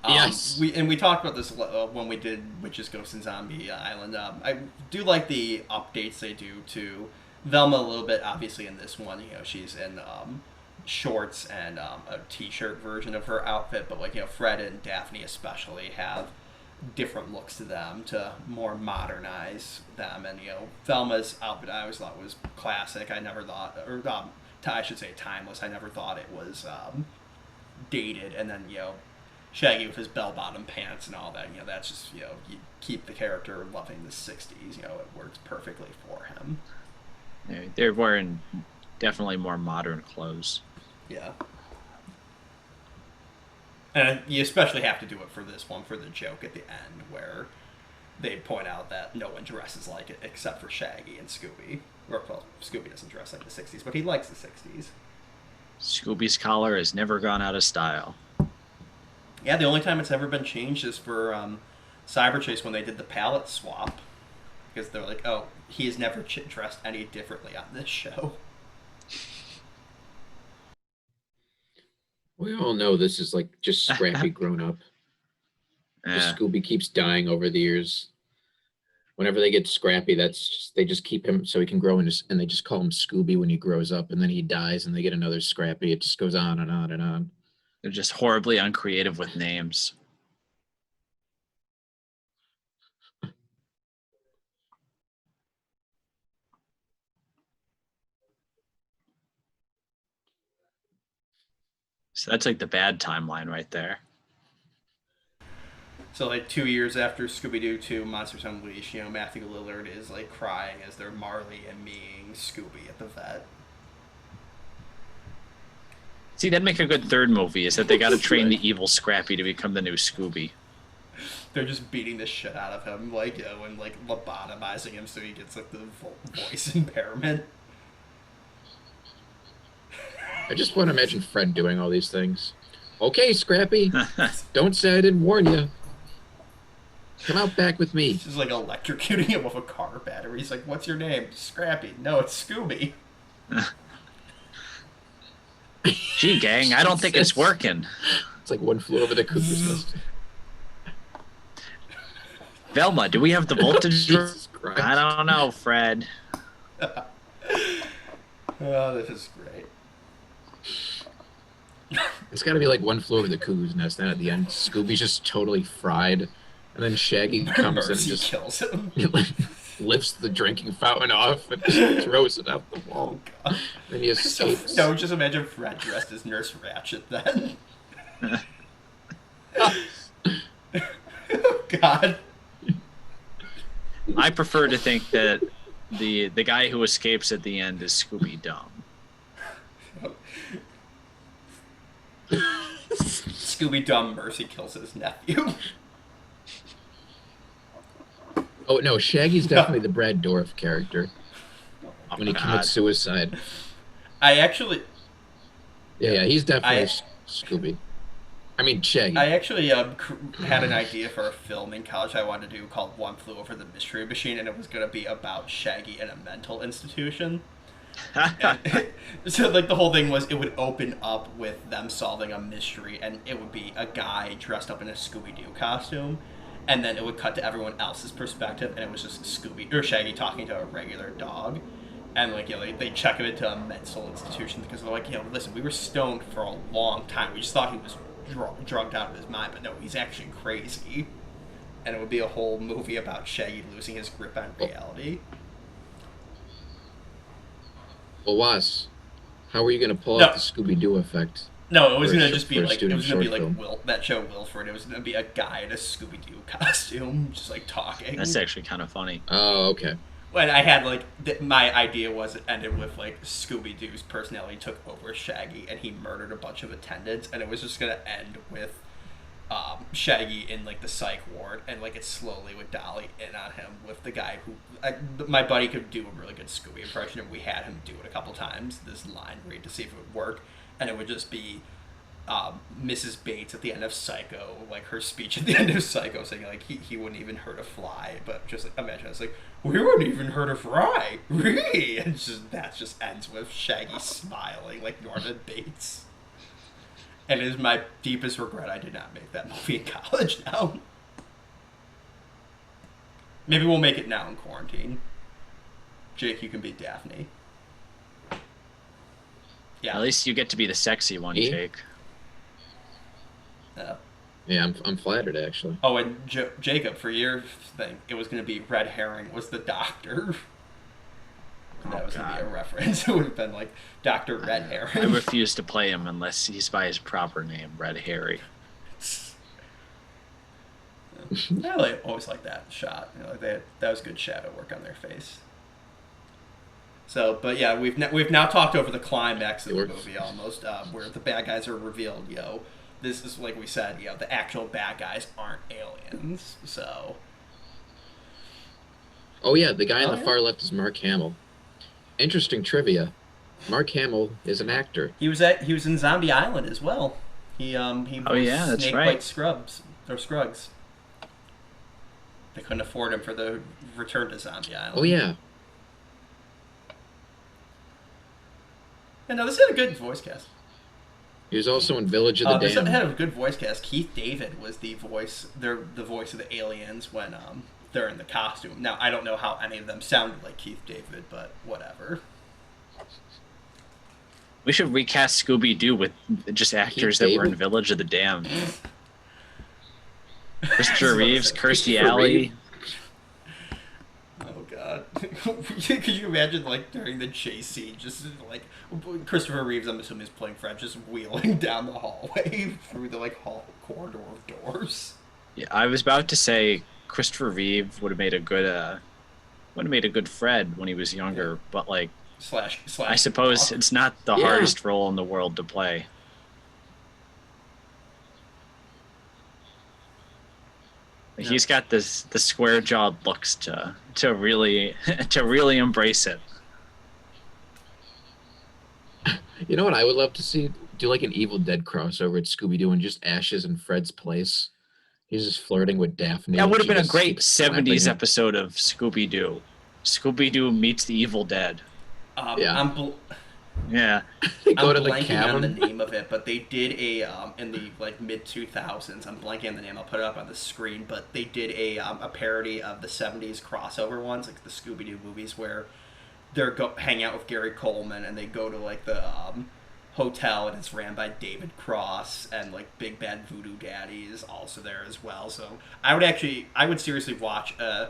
Yes. We talked about this when we did Witches, Ghosts, and Zombie Island. I do like the updates they do to Velma a little bit. Obviously, in this one, she's in shorts and a t-shirt version of her outfit, but Fred and Daphne especially have different looks to them to more modernize them. And Velma's outfit I always thought was classic. I never thought, or I should say timeless. I never thought it was dated. And then Shaggy with his bell-bottom pants and all that. That's just you keep the character loving the '60s. It works perfectly for him. They're wearing definitely more modern clothes. Yeah. And you especially have to do it for this one, for the joke at the end, where they point out that no one dresses like it except for Shaggy and Scooby. Or, well, Scooby doesn't dress like the '60s, but he likes the '60s. Scooby's collar has never gone out of style. Yeah, the only time it's ever been changed is for Cyber Chase when they did the palette swap. Because they're like, oh, he has never dressed any differently on this show. We all know this is like just Scrappy grown up. Yeah. Scooby keeps dying over the years. Whenever they get Scrappy, they just keep him so he can grow and they just call him Scooby when he grows up, and then he dies and they get another Scrappy. It just goes on and on and on. They're just horribly uncreative with names. So that's like the bad timeline right there. So, 2 years after Scooby-Doo 2 Monsters Unleashed, Matthew Lillard is, crying as they're Marley and meing Scooby at the vet. See, that'd make a good third movie, is that they got to train the evil Scrappy to become the new Scooby. They're just beating the shit out of him, and, lobotomizing him so he gets, the voice impairment. I just want to imagine Fred doing all these things. Okay, Scrappy, don't say I didn't warn you. Come out back with me. He's just, electrocuting him with a car battery. He's like, what's your name? Scrappy. No, it's Scooby. Gee, gang, I don't think it's working. It's like One Flew Over the Cuckoo's Nest. Velma, do we have the voltage? Jesus Christ. I don't know, Fred. Oh, this is great. It's got to be like One Flew Over the Cuckoo's Nest. Then at the end, Scooby's just totally fried, and then Shaggy comes in and Mercy just kills him. lifts the drinking fountain off and just throws it out the wall. God. Then he escapes. So just imagine Fred dressed as Nurse Ratched then. Oh, God. I prefer to think that the guy who escapes at the end is Scooby Dumb. Scooby Dumb Mercy kills his nephew. Oh no, Shaggy's definitely the Brad Dourif character Oh when he God. commits suicide. I actually, Yeah, he's definitely I Scooby. I mean Shaggy. I actually had an idea for a film in college I wanted to do called One Flew Over the Mystery Machine, and it was going to be about Shaggy in a mental institution. And so, like, the whole thing was it would open up with them solving a mystery, and it would be a guy dressed up in a Scooby-Doo costume, and then it would cut to everyone else's perspective, and it was just Scooby or Shaggy talking to a regular dog. And, like, they check him into a mental institution because they're like, listen, we were stoned for a long time. We just thought he was drugged out of his mind, but no, he's actually crazy. And it would be a whole movie about Shaggy losing his grip on reality. Well, Was, how are you going to pull No. off the Scooby-Doo effect? No, it was For a gonna sh- just be for a like student short film. That show Wilfred. It was gonna be a guy in a Scooby Doo costume, just like talking. That's actually kind of funny. Oh, okay. When I had my idea was it ended with like Scooby Doo's personality took over Shaggy and he murdered a bunch of attendants, and it was just gonna end with Shaggy in like the psych ward, and like it slowly would dolly in on him with the guy who my buddy could do a really good Scooby impression, and we had him do it a couple times. This line read to see if it would work, and it would just be Mrs. Bates at the end of Psycho, like her speech at the end of Psycho, saying like he wouldn't even hurt a fly, but just like imagine it's like we wouldn't even hurt a fly, really, and that just ends with Shaggy smiling like Norman Bates. And it is my deepest regret I did not make that movie in college now. Maybe we'll make it now in quarantine. Jake, you can be Daphne. Yeah. At least you get to be the sexy one, Me? Jake. Yeah, I'm flattered actually. Oh, and Jacob, for your thing, it was going to be Red Herring was the doctor. That was going to be a reference. It would have been like Dr. Red Herring. I refuse to play him unless he's by his proper name, Red Harry. I always like that shot. That was good shadow work on their face. So, but yeah, we've now talked over the climax of the movie almost, where the bad guys are revealed. This is like we said. The actual bad guys aren't aliens. So. Oh yeah, the guy on the far left is Mark Hamill. Interesting trivia. Mark Hamill is an actor. He was in Zombie Island as well. He that's Snake right. Bite Scruggs. They couldn't afford him for the return to Zombie Island. Oh yeah. Yeah, no, this had a good voice cast. He was also in Village of the This Damned. had a good voice cast. Keith David was the voice. They're the voice of the aliens when they're in the costume. Now I don't know how any of them sounded like Keith David, but whatever. We should recast Scooby-Doo with just actors that were in Village of the Damned. Christopher Reeves, Kirstie Alley. Oh god. Could you imagine like during the chase scene, just like Christopher Reeves, I'm assuming is playing Fred, just wheeling down the hallway through the like hall corridor of doors. Yeah, I was about to say Christopher Reeve would have made a good Fred when he was younger, but like Slash I suppose it's not the hardest role in the world to play. Yeah. He's got the square jawed looks to really embrace it. You know what I would love to see? Do like an Evil Dead crossover at Scooby-Doo and just Ash is in Fred's place. He's just flirting with Daphne. That would have She been a just great keeps slapping 70s him. episode of Scooby-Doo. Scooby-Doo meets the Evil Dead. Yeah. Yeah. They go I'm to the blanking on the cabin. name of it, but they did a in the like mid 2000s. I'm blanking on the name. I'll put it up on the screen. But they did a parody of the 70s crossover ones, like the Scooby-Doo movies, where they're hang out with Gary Coleman and they go to like the hotel, and it's ran by David Cross, and like Big Bad Voodoo Daddy is also there as well. So I would seriously watch a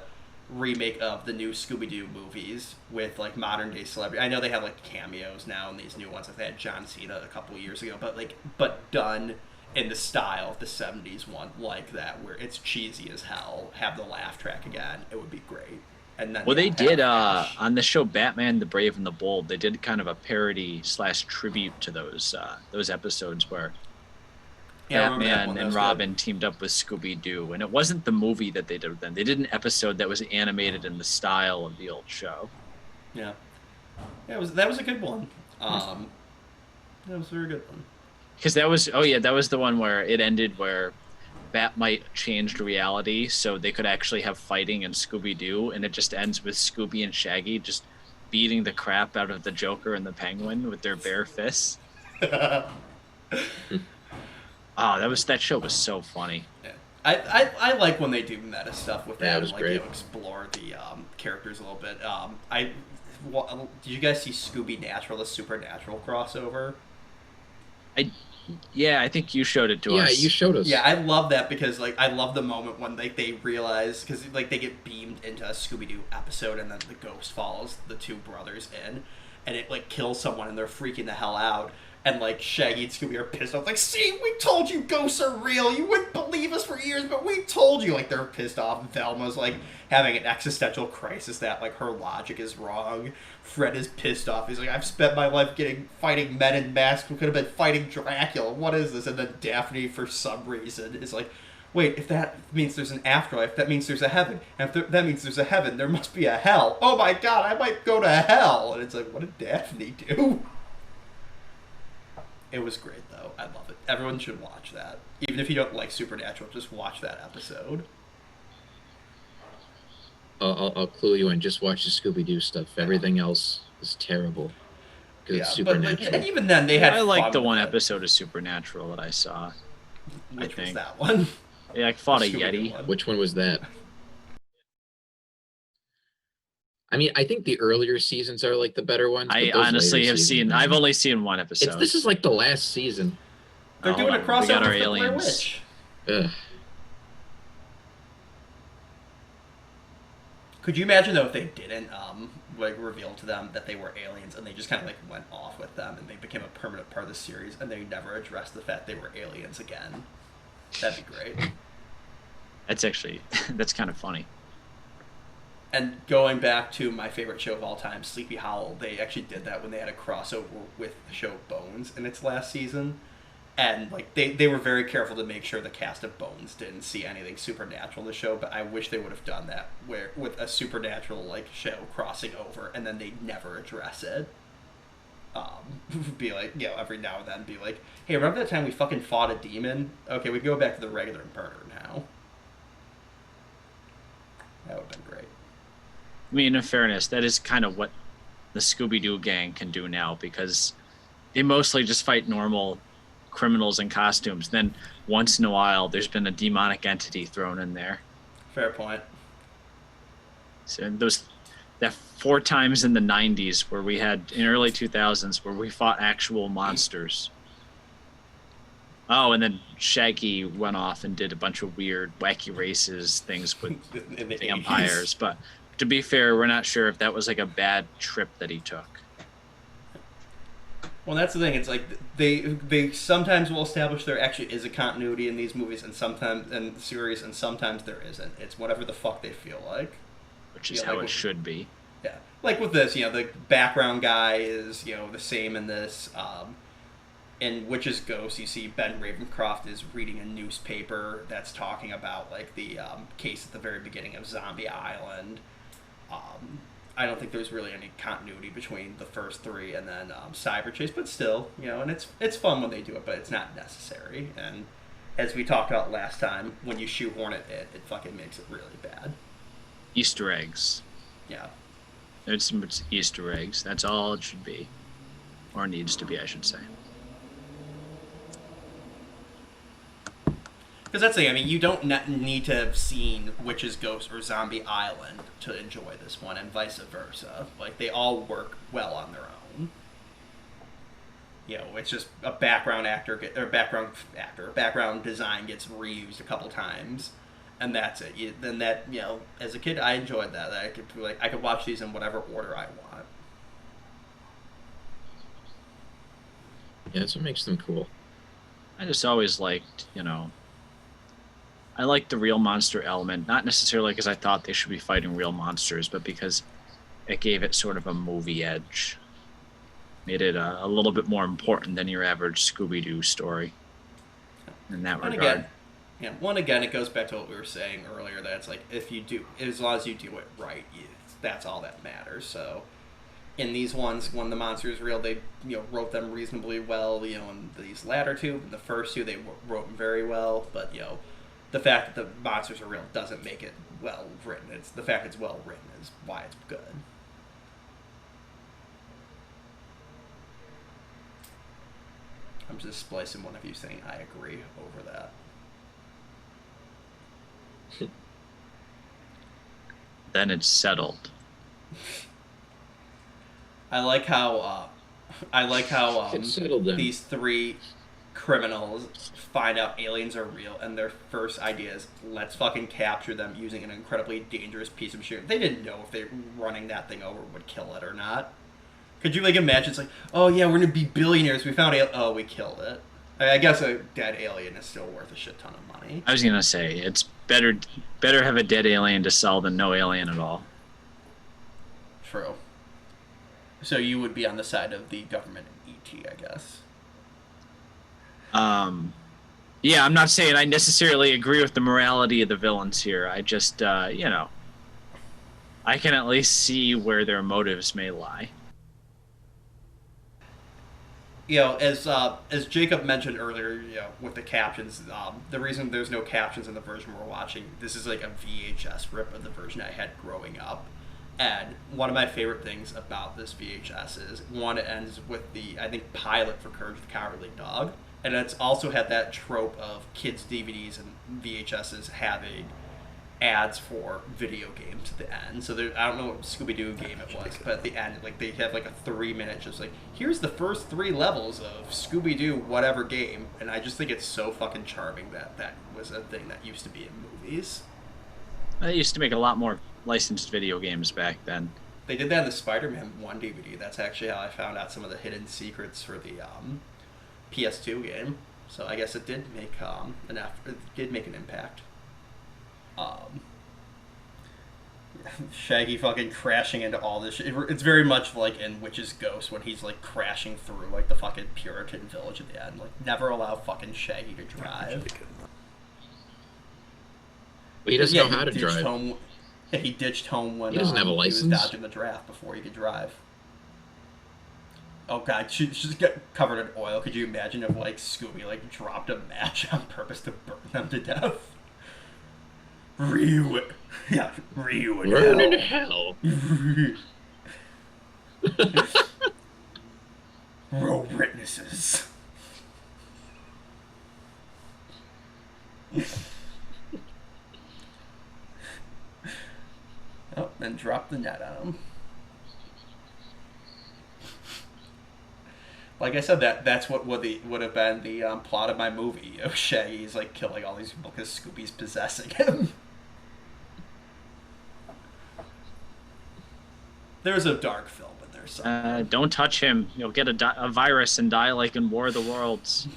remake of the new Scooby-Doo movies with like modern day celebrity. I know they have like cameos now in these new ones. Like they had John Cena a couple of years ago, but done in the style of the 70s one, like that, where it's cheesy as hell. Have the laugh track again. It would be great. And then Well, they did on the show Batman: The Brave and the Bold. They did kind of a parody / tribute to those episodes where Yeah, I remember that Batman one. That and was Robin teamed up with Scooby-Doo, and it wasn't the movie that they did with them. They did an episode that was animated in the style of the old show. good. Yeah. Yeah, that was a good one. That was a very good one. Because that was the one where it ended where Batmite changed reality so they could actually have fighting in Scooby-Doo, and it just ends with Scooby and Shaggy just beating the crap out of the Joker and the Penguin with their bare fists. Oh, that show was so funny. Yeah. I like when they do meta stuff with Yeah, that it was and great. explore the characters a little bit. Did you guys see Scooby Natural, the Supernatural crossover? I think you showed it to Yeah, us. you showed us. Yeah, I love that because I love the moment when they realize because they get beamed into a Scooby Doo episode and then the ghost follows the two brothers in, and it kills someone and they're freaking the hell out. And Shaggy and Scooby are pissed off, see, we told you ghosts are real. You wouldn't believe us for years, but we told you. They're pissed off. And Velma's having an existential crisis that her logic is wrong. Fred is pissed off. He's I've spent my life fighting men in masks who could have been fighting Dracula. What is this? And then Daphne, for some reason, is wait, if that means there's an afterlife, that means there's a heaven. And if that means there's a heaven, there must be a hell. Oh my god, I might go to hell. And it's what did Daphne do? It was great, though. I love it. Everyone should watch that. Even if you don't like Supernatural, just watch that episode. I'll clue you in. Just watch the Scooby-Doo stuff. Everything else is terrible. Because it's but Supernatural. and even then, they had I liked fun the with one it. episode of Supernatural that I saw. Which was think. that one? Yeah, I fought a Scooby-Doo Yeti. one. Which one was that? I mean, I think the earlier seasons are the better ones. I but those honestly later have seasons, I've only seen one episode. this is the last season. They're doing a hold on. We got crossover our with the Blair aliens. Witch. Ugh. Could you imagine though if they didn't reveal to them that they were aliens and they just kind of went off with them and they became a permanent part of the series and they never addressed the fact they were aliens again? That'd be great. That's kind of funny. And going back to my favorite show of all time, Sleepy Hollow, they actually did that when they had a crossover with the show Bones in its last season. And they were very careful to make sure the cast of Bones didn't see anything supernatural in the show, but I wish they would have done that with a supernatural show crossing over and then they'd never address it. Be every now and then be hey, remember that time we fucking fought a demon? Okay, we go back to the regular murder now. That would have been great. I mean, in fairness, that is kind of what the Scooby-Doo gang can do now because they mostly just fight normal criminals in costumes. Then once in a while, there's been a demonic entity thrown in there. Fair point. So that 4 times in the 90s where we had in early 2000s where we fought actual monsters. Oh, and then Shaggy went off and did a bunch of weird, wacky races things with In the vampires. But to be fair, we're not sure if that was a bad trip that he took. Well, that's the thing. It's they sometimes will establish there actually is a continuity in these movies, and sometimes in the series, and sometimes there isn't. It's whatever the fuck they feel like. Which is how it should be. Yeah, with this, the background guy is the same in this. In Witch's Ghost, you see Ben Ravencroft is reading a newspaper that's talking about the case at the very beginning of Zombie Island. I don't think there's really any continuity between the first 3 and then Cyber Chase, but still, and it's fun when they do it, but it's not necessary. And as we talked about last time, when you shoehorn it fucking makes it really bad. Easter eggs. Yeah. It's Easter eggs. That's all it should be. Or needs to be, I should say. Because that's the thing. I mean, you don't need to have seen Witch's Ghost or Zombie Island to enjoy this one, and vice versa. They all work well on their own. It's just a background background design gets reused a couple times, and that's it. As a kid, I enjoyed that. I could watch these in whatever order I want. Yeah, that's what makes them cool. I just always liked, I liked the real monster element, not necessarily because I thought they should be fighting real monsters, but because it gave it sort of a movie edge. Made it a little bit more important than your average Scooby-Doo story. in that And regard. again, yeah, one again, it goes back to what we were saying earlier. That it's like if you do, as long as you do it right, that's all that matters. So in these ones, when the monster is real, they wrote them reasonably well. In these latter two, the first two, they wrote them very well. But the fact that the monsters are real doesn't make it well written. It's the fact it's well written is why it's good. I'm just splicing one of you saying I agree over that. Then it's settled. I like how It's settled then. these three criminals find out aliens are real, and their first idea is let's fucking capture them using an incredibly dangerous piece of machinery. They didn't know if they running that thing over would kill it or not. Could you imagine? It's like, oh yeah, we're gonna be billionaires. We found oh, we killed it. I guess a dead alien is still worth a shit ton of money. I was gonna say it's better have a dead alien to sell than no alien at all. True. So you would be on the side of the government in ET, I guess. Yeah, I'm not saying I necessarily agree with the morality of the villains here. I just, I can at least see where their motives may lie. As Jacob mentioned earlier, with the captions, the reason there's no captions in the version we're watching, this is like a VHS rip of the version I had growing up. And one of my favorite things about this VHS is, one, it ends with the, I think, pilot for Courage the Cowardly Dog. And it's also had that trope of kids' DVDs and VHSs having ads for video games at the end. So I don't know what Scooby-Doo game it was, but at the end, they have a 3-minute just here's the first 3 levels of Scooby-Doo whatever game. And I just think it's so fucking charming that was a thing that used to be in movies. They used to make a lot more licensed video games back then. They did that in the Spider-Man 1 DVD. That's actually how I found out some of the hidden secrets for the PS2 game. So I guess it did make an impact. Shaggy fucking crashing into all this shit. It's very much like in Witch's Ghost when he's crashing through the fucking Puritan village at the end. Never allow fucking Shaggy to drive. But he doesn't know how to drive. He ditched home when he doesn't have a license. He was dodging the draft before he could drive. Oh god, she's get covered in oil. Could you imagine if Scooby dropped a match on purpose to burn them to death? Ryu in hell. Row witnesses. Oh, then drop the net on him. Like I said, that's what would have been the plot of my movie. Shaggy's killing all these people because Scooby's possessing him. There's a dark film in there somewhere. Don't touch him. You'll get a virus and die like in War of the Worlds.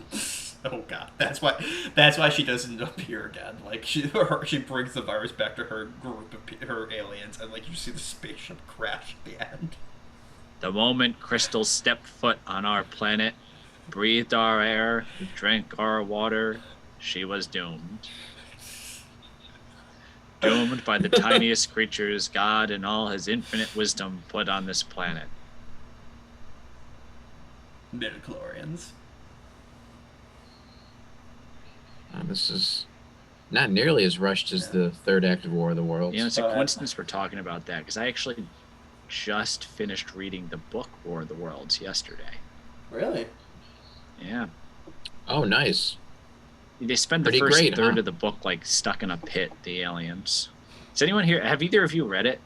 Oh god, that's why she doesn't appear again. She brings the virus back to her group of her aliens, and you see the spaceship crash at the end. The moment Crystal stepped foot on our planet, breathed our air, drank our water, she was doomed. Doomed by the tiniest creatures God in all his infinite wisdom put on this planet. Midichlorians. This is not nearly as rushed as the third act of War of the Worlds. It's a coincidence we're talking about that, because I actually just finished reading the book War of the Worlds yesterday. Really? Yeah. Oh, nice. They spend the first third of the book stuck in a pit, the aliens. Does anyone here, have either of you read it?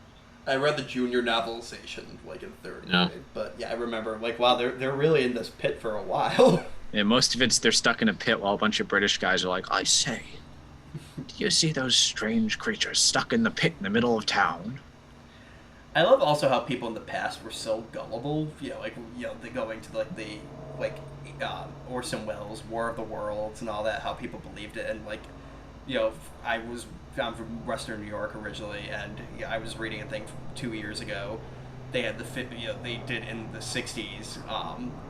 I read the junior novelization in third grade, but yeah, I remember wow, they're really in this pit for a while. Yeah, most of it's they're stuck in a pit while a bunch of British guys are I say, do you see those strange creatures stuck in the pit in the middle of town? I love also how people in the past were so gullible. They going to the Orson Welles' War of the Worlds and all that. How people believed it, and I'm from Western New York originally, and I was reading a thing from 2 years ago they had they did in the '60s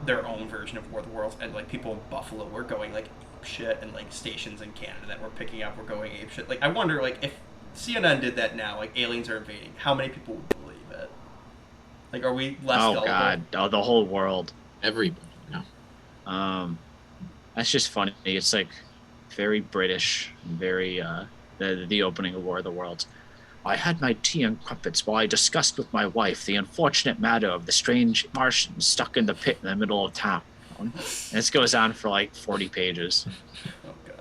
their own version of War of the Worlds, and like people in Buffalo were going like ape shit, and like stations in Canada that were picking up were going ape shit. Like I wonder like if CNN did that now, like aliens are invading, how many people would believe it? Like, are we less Oh gullible? God, oh, the whole world. Everybody. No. Um, that's just funny. It's like very British, very the opening of War of the Worlds. I had my tea and crumpets while I discussed with my wife the unfortunate matter of the strange Martians stuck in the pit in the middle of town. And this goes on for like 40 pages. Oh god.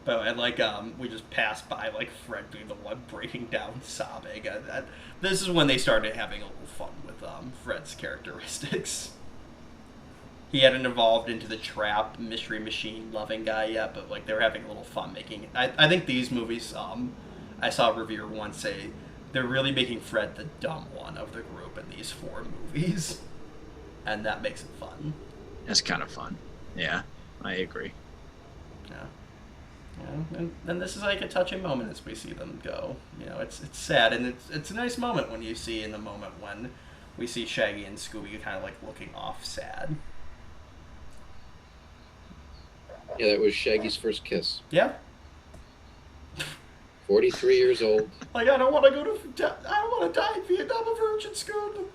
But and like we just passed by like Fred being the one breaking down sobbing. This is when they started having a little fun with Fred's characteristics. He hadn't evolved into the trap mystery machine loving guy yet, but like they were having a little fun making it. I think these movies, I saw a reviewer once say they're really making Fred the dumb one of the group in these 4 movies, and that makes it fun. That's kind of fun. Yeah, I agree. Yeah. And this is like a touching moment as we see them go. You know, it's sad, and it's a nice moment when you see in the moment when we see Shaggy and Scooby kind of like looking off sad. Yeah, that was Shaggy's first kiss. Yeah. 43 years old. Like I don't want to die in Vietnam, a virgin, Scoob.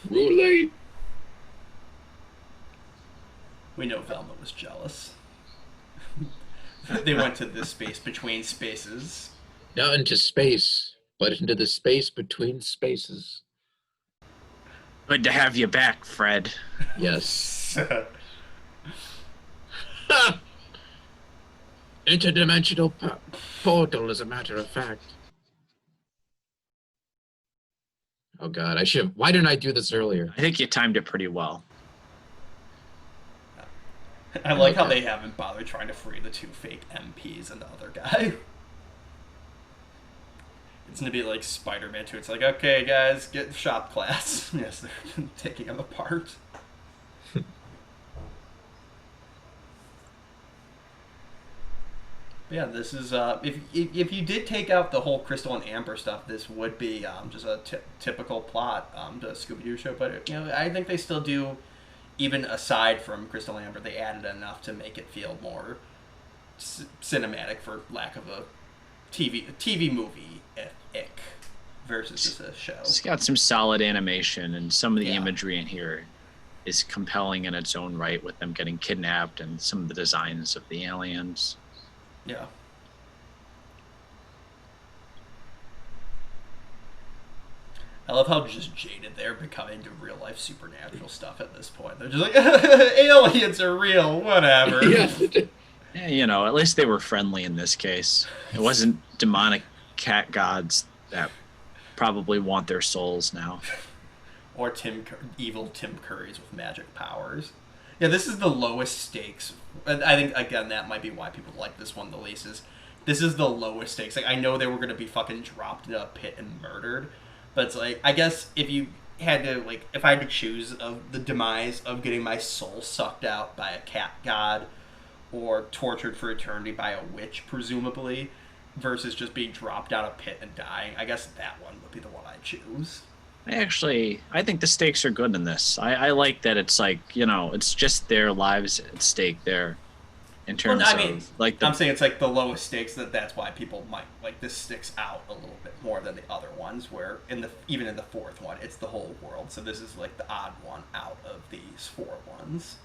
Roulette. We know Velma was jealous. They went to the space between spaces. Not into space, but into the space between spaces. Good to have you back, Fred. Yes. Interdimensional portal, as a matter of fact. Oh God, I should. Why didn't I do this earlier? I think you timed it pretty well. I like how they haven't bothered trying to free the 2 fake MPs and the other guy. It's gonna be like Spider-Man 2. It's like, okay, guys, get shop class. Yes, they're taking them apart. Yeah, this is if you did take out the whole Crystal and Amber stuff, this would be just a typical plot to a Scooby-Doo show. But you know, I think they still do, even aside from Crystal and Amber, they added enough to make it feel more cinematic, for lack of a TV movie ick versus just a show. It's got some solid animation, and some of the imagery in here is compelling in its own right, with them getting kidnapped and some of the designs of the aliens. Yeah. I love how just jaded they're becoming to real life supernatural stuff at this point. They're just like, aliens are real, whatever. Yeah, you know, at least they were friendly in this case. It wasn't demonic cat gods that probably want their souls now. Or evil Tim Currys with magic powers. Yeah, this is the lowest stakes. And I think, again, that might be why people like this one the least. This is the lowest stakes. Like, I know they were going to be fucking dropped in a pit and murdered. But it's like, I guess if you had to, like, if I had to choose of the demise of getting my soul sucked out by a cat god or tortured for eternity by a witch, presumably, versus just being dropped down a pit and dying, I guess that one would be the one I'd choose. I think the stakes are good in this. I like that it's like, you know, it's just their lives at stake there in terms of like I'm saying it's like the lowest stakes, that's why people might like this sticks out a little bit more than the other ones, where even in the 4th one it's the whole world. So this is like the odd one out of these 4 ones.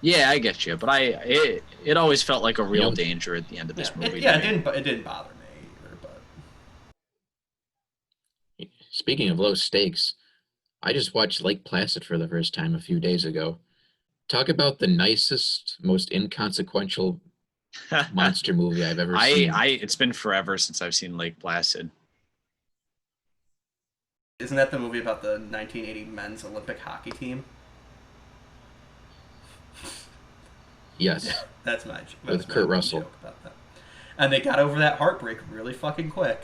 Yeah, I get you, but it always felt like a real danger at the end of this movie. It didn't bother me either, but speaking of low stakes, I just watched Lake Placid for the first time a few days ago. Talk about the nicest, most inconsequential monster movie I've ever seen. It's been forever since I've seen Lake Placid. Isn't that the movie about the 1980 men's Olympic hockey team? Yes. That's with Kurt Russell. Joke about that. And they got over that heartbreak really fucking quick.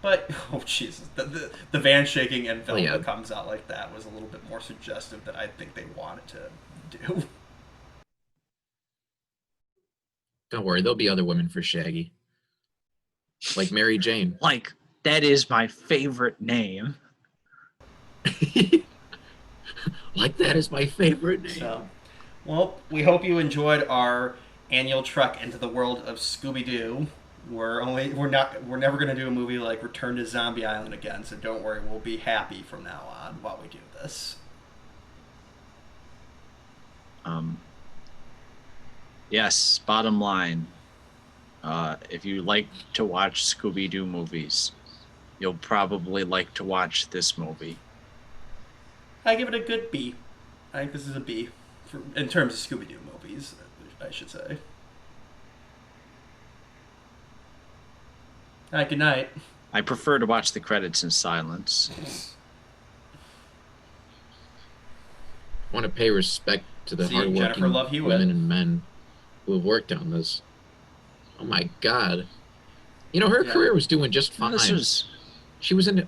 But, oh Jesus, the van shaking and Velma comes out like that was a little bit more suggestive than I think they wanted to do. Don't worry, there'll be other women for Shaggy. like Mary Jane. Like, that is my favorite name. Like that is my favorite name. So, well, we hope you enjoyed our annual trek into the world of Scooby-Doo. We're never gonna do a movie like Return to Zombie Island again, so don't worry, we'll be happy from now on while we do this. Yes, bottom line, if you like to watch Scooby-Doo movies, you'll probably like to watch this movie. I give it a good B. I think this is a B in terms of Scooby-Doo movies, I should say. All right, good night. I prefer to watch the credits in silence. I want to pay respect to the See you, Jennifer Love hardworking Hewitt. women and men who have worked on this. Oh my God. You know, her Yeah. career was doing just fine. She was in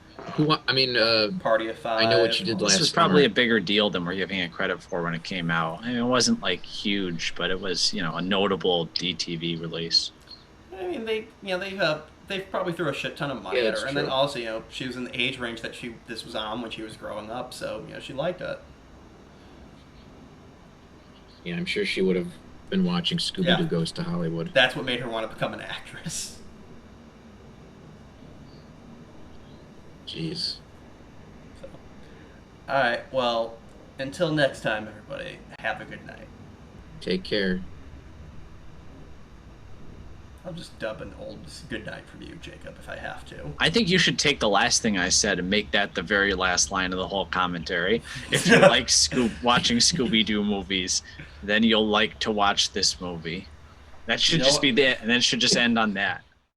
Party of Five. I know what she did last This was probably summer. a bigger deal than we're giving it credit for when it came out. I mean, it wasn't like huge, but it was, a notable DTV release. I mean, they probably threw a shit ton of money Yeah, at that's her, and then true. also, she was in the age range that this was on when she was growing up, so she liked it. Yeah, I'm sure she would have been watching Scooby-Doo Yeah. Goes to Hollywood. That's what made her want to become an actress. Jeez. So, all right. Well, until next time, everybody. Have a good night. Take care. I'll just dub an old good night from you, Jacob, if I have to. I think you should take the last thing I said and make that the very last line of the whole commentary. If you like watching Scooby-Doo movies, then you'll like to watch this movie. That should just be it, and then it should just end on that.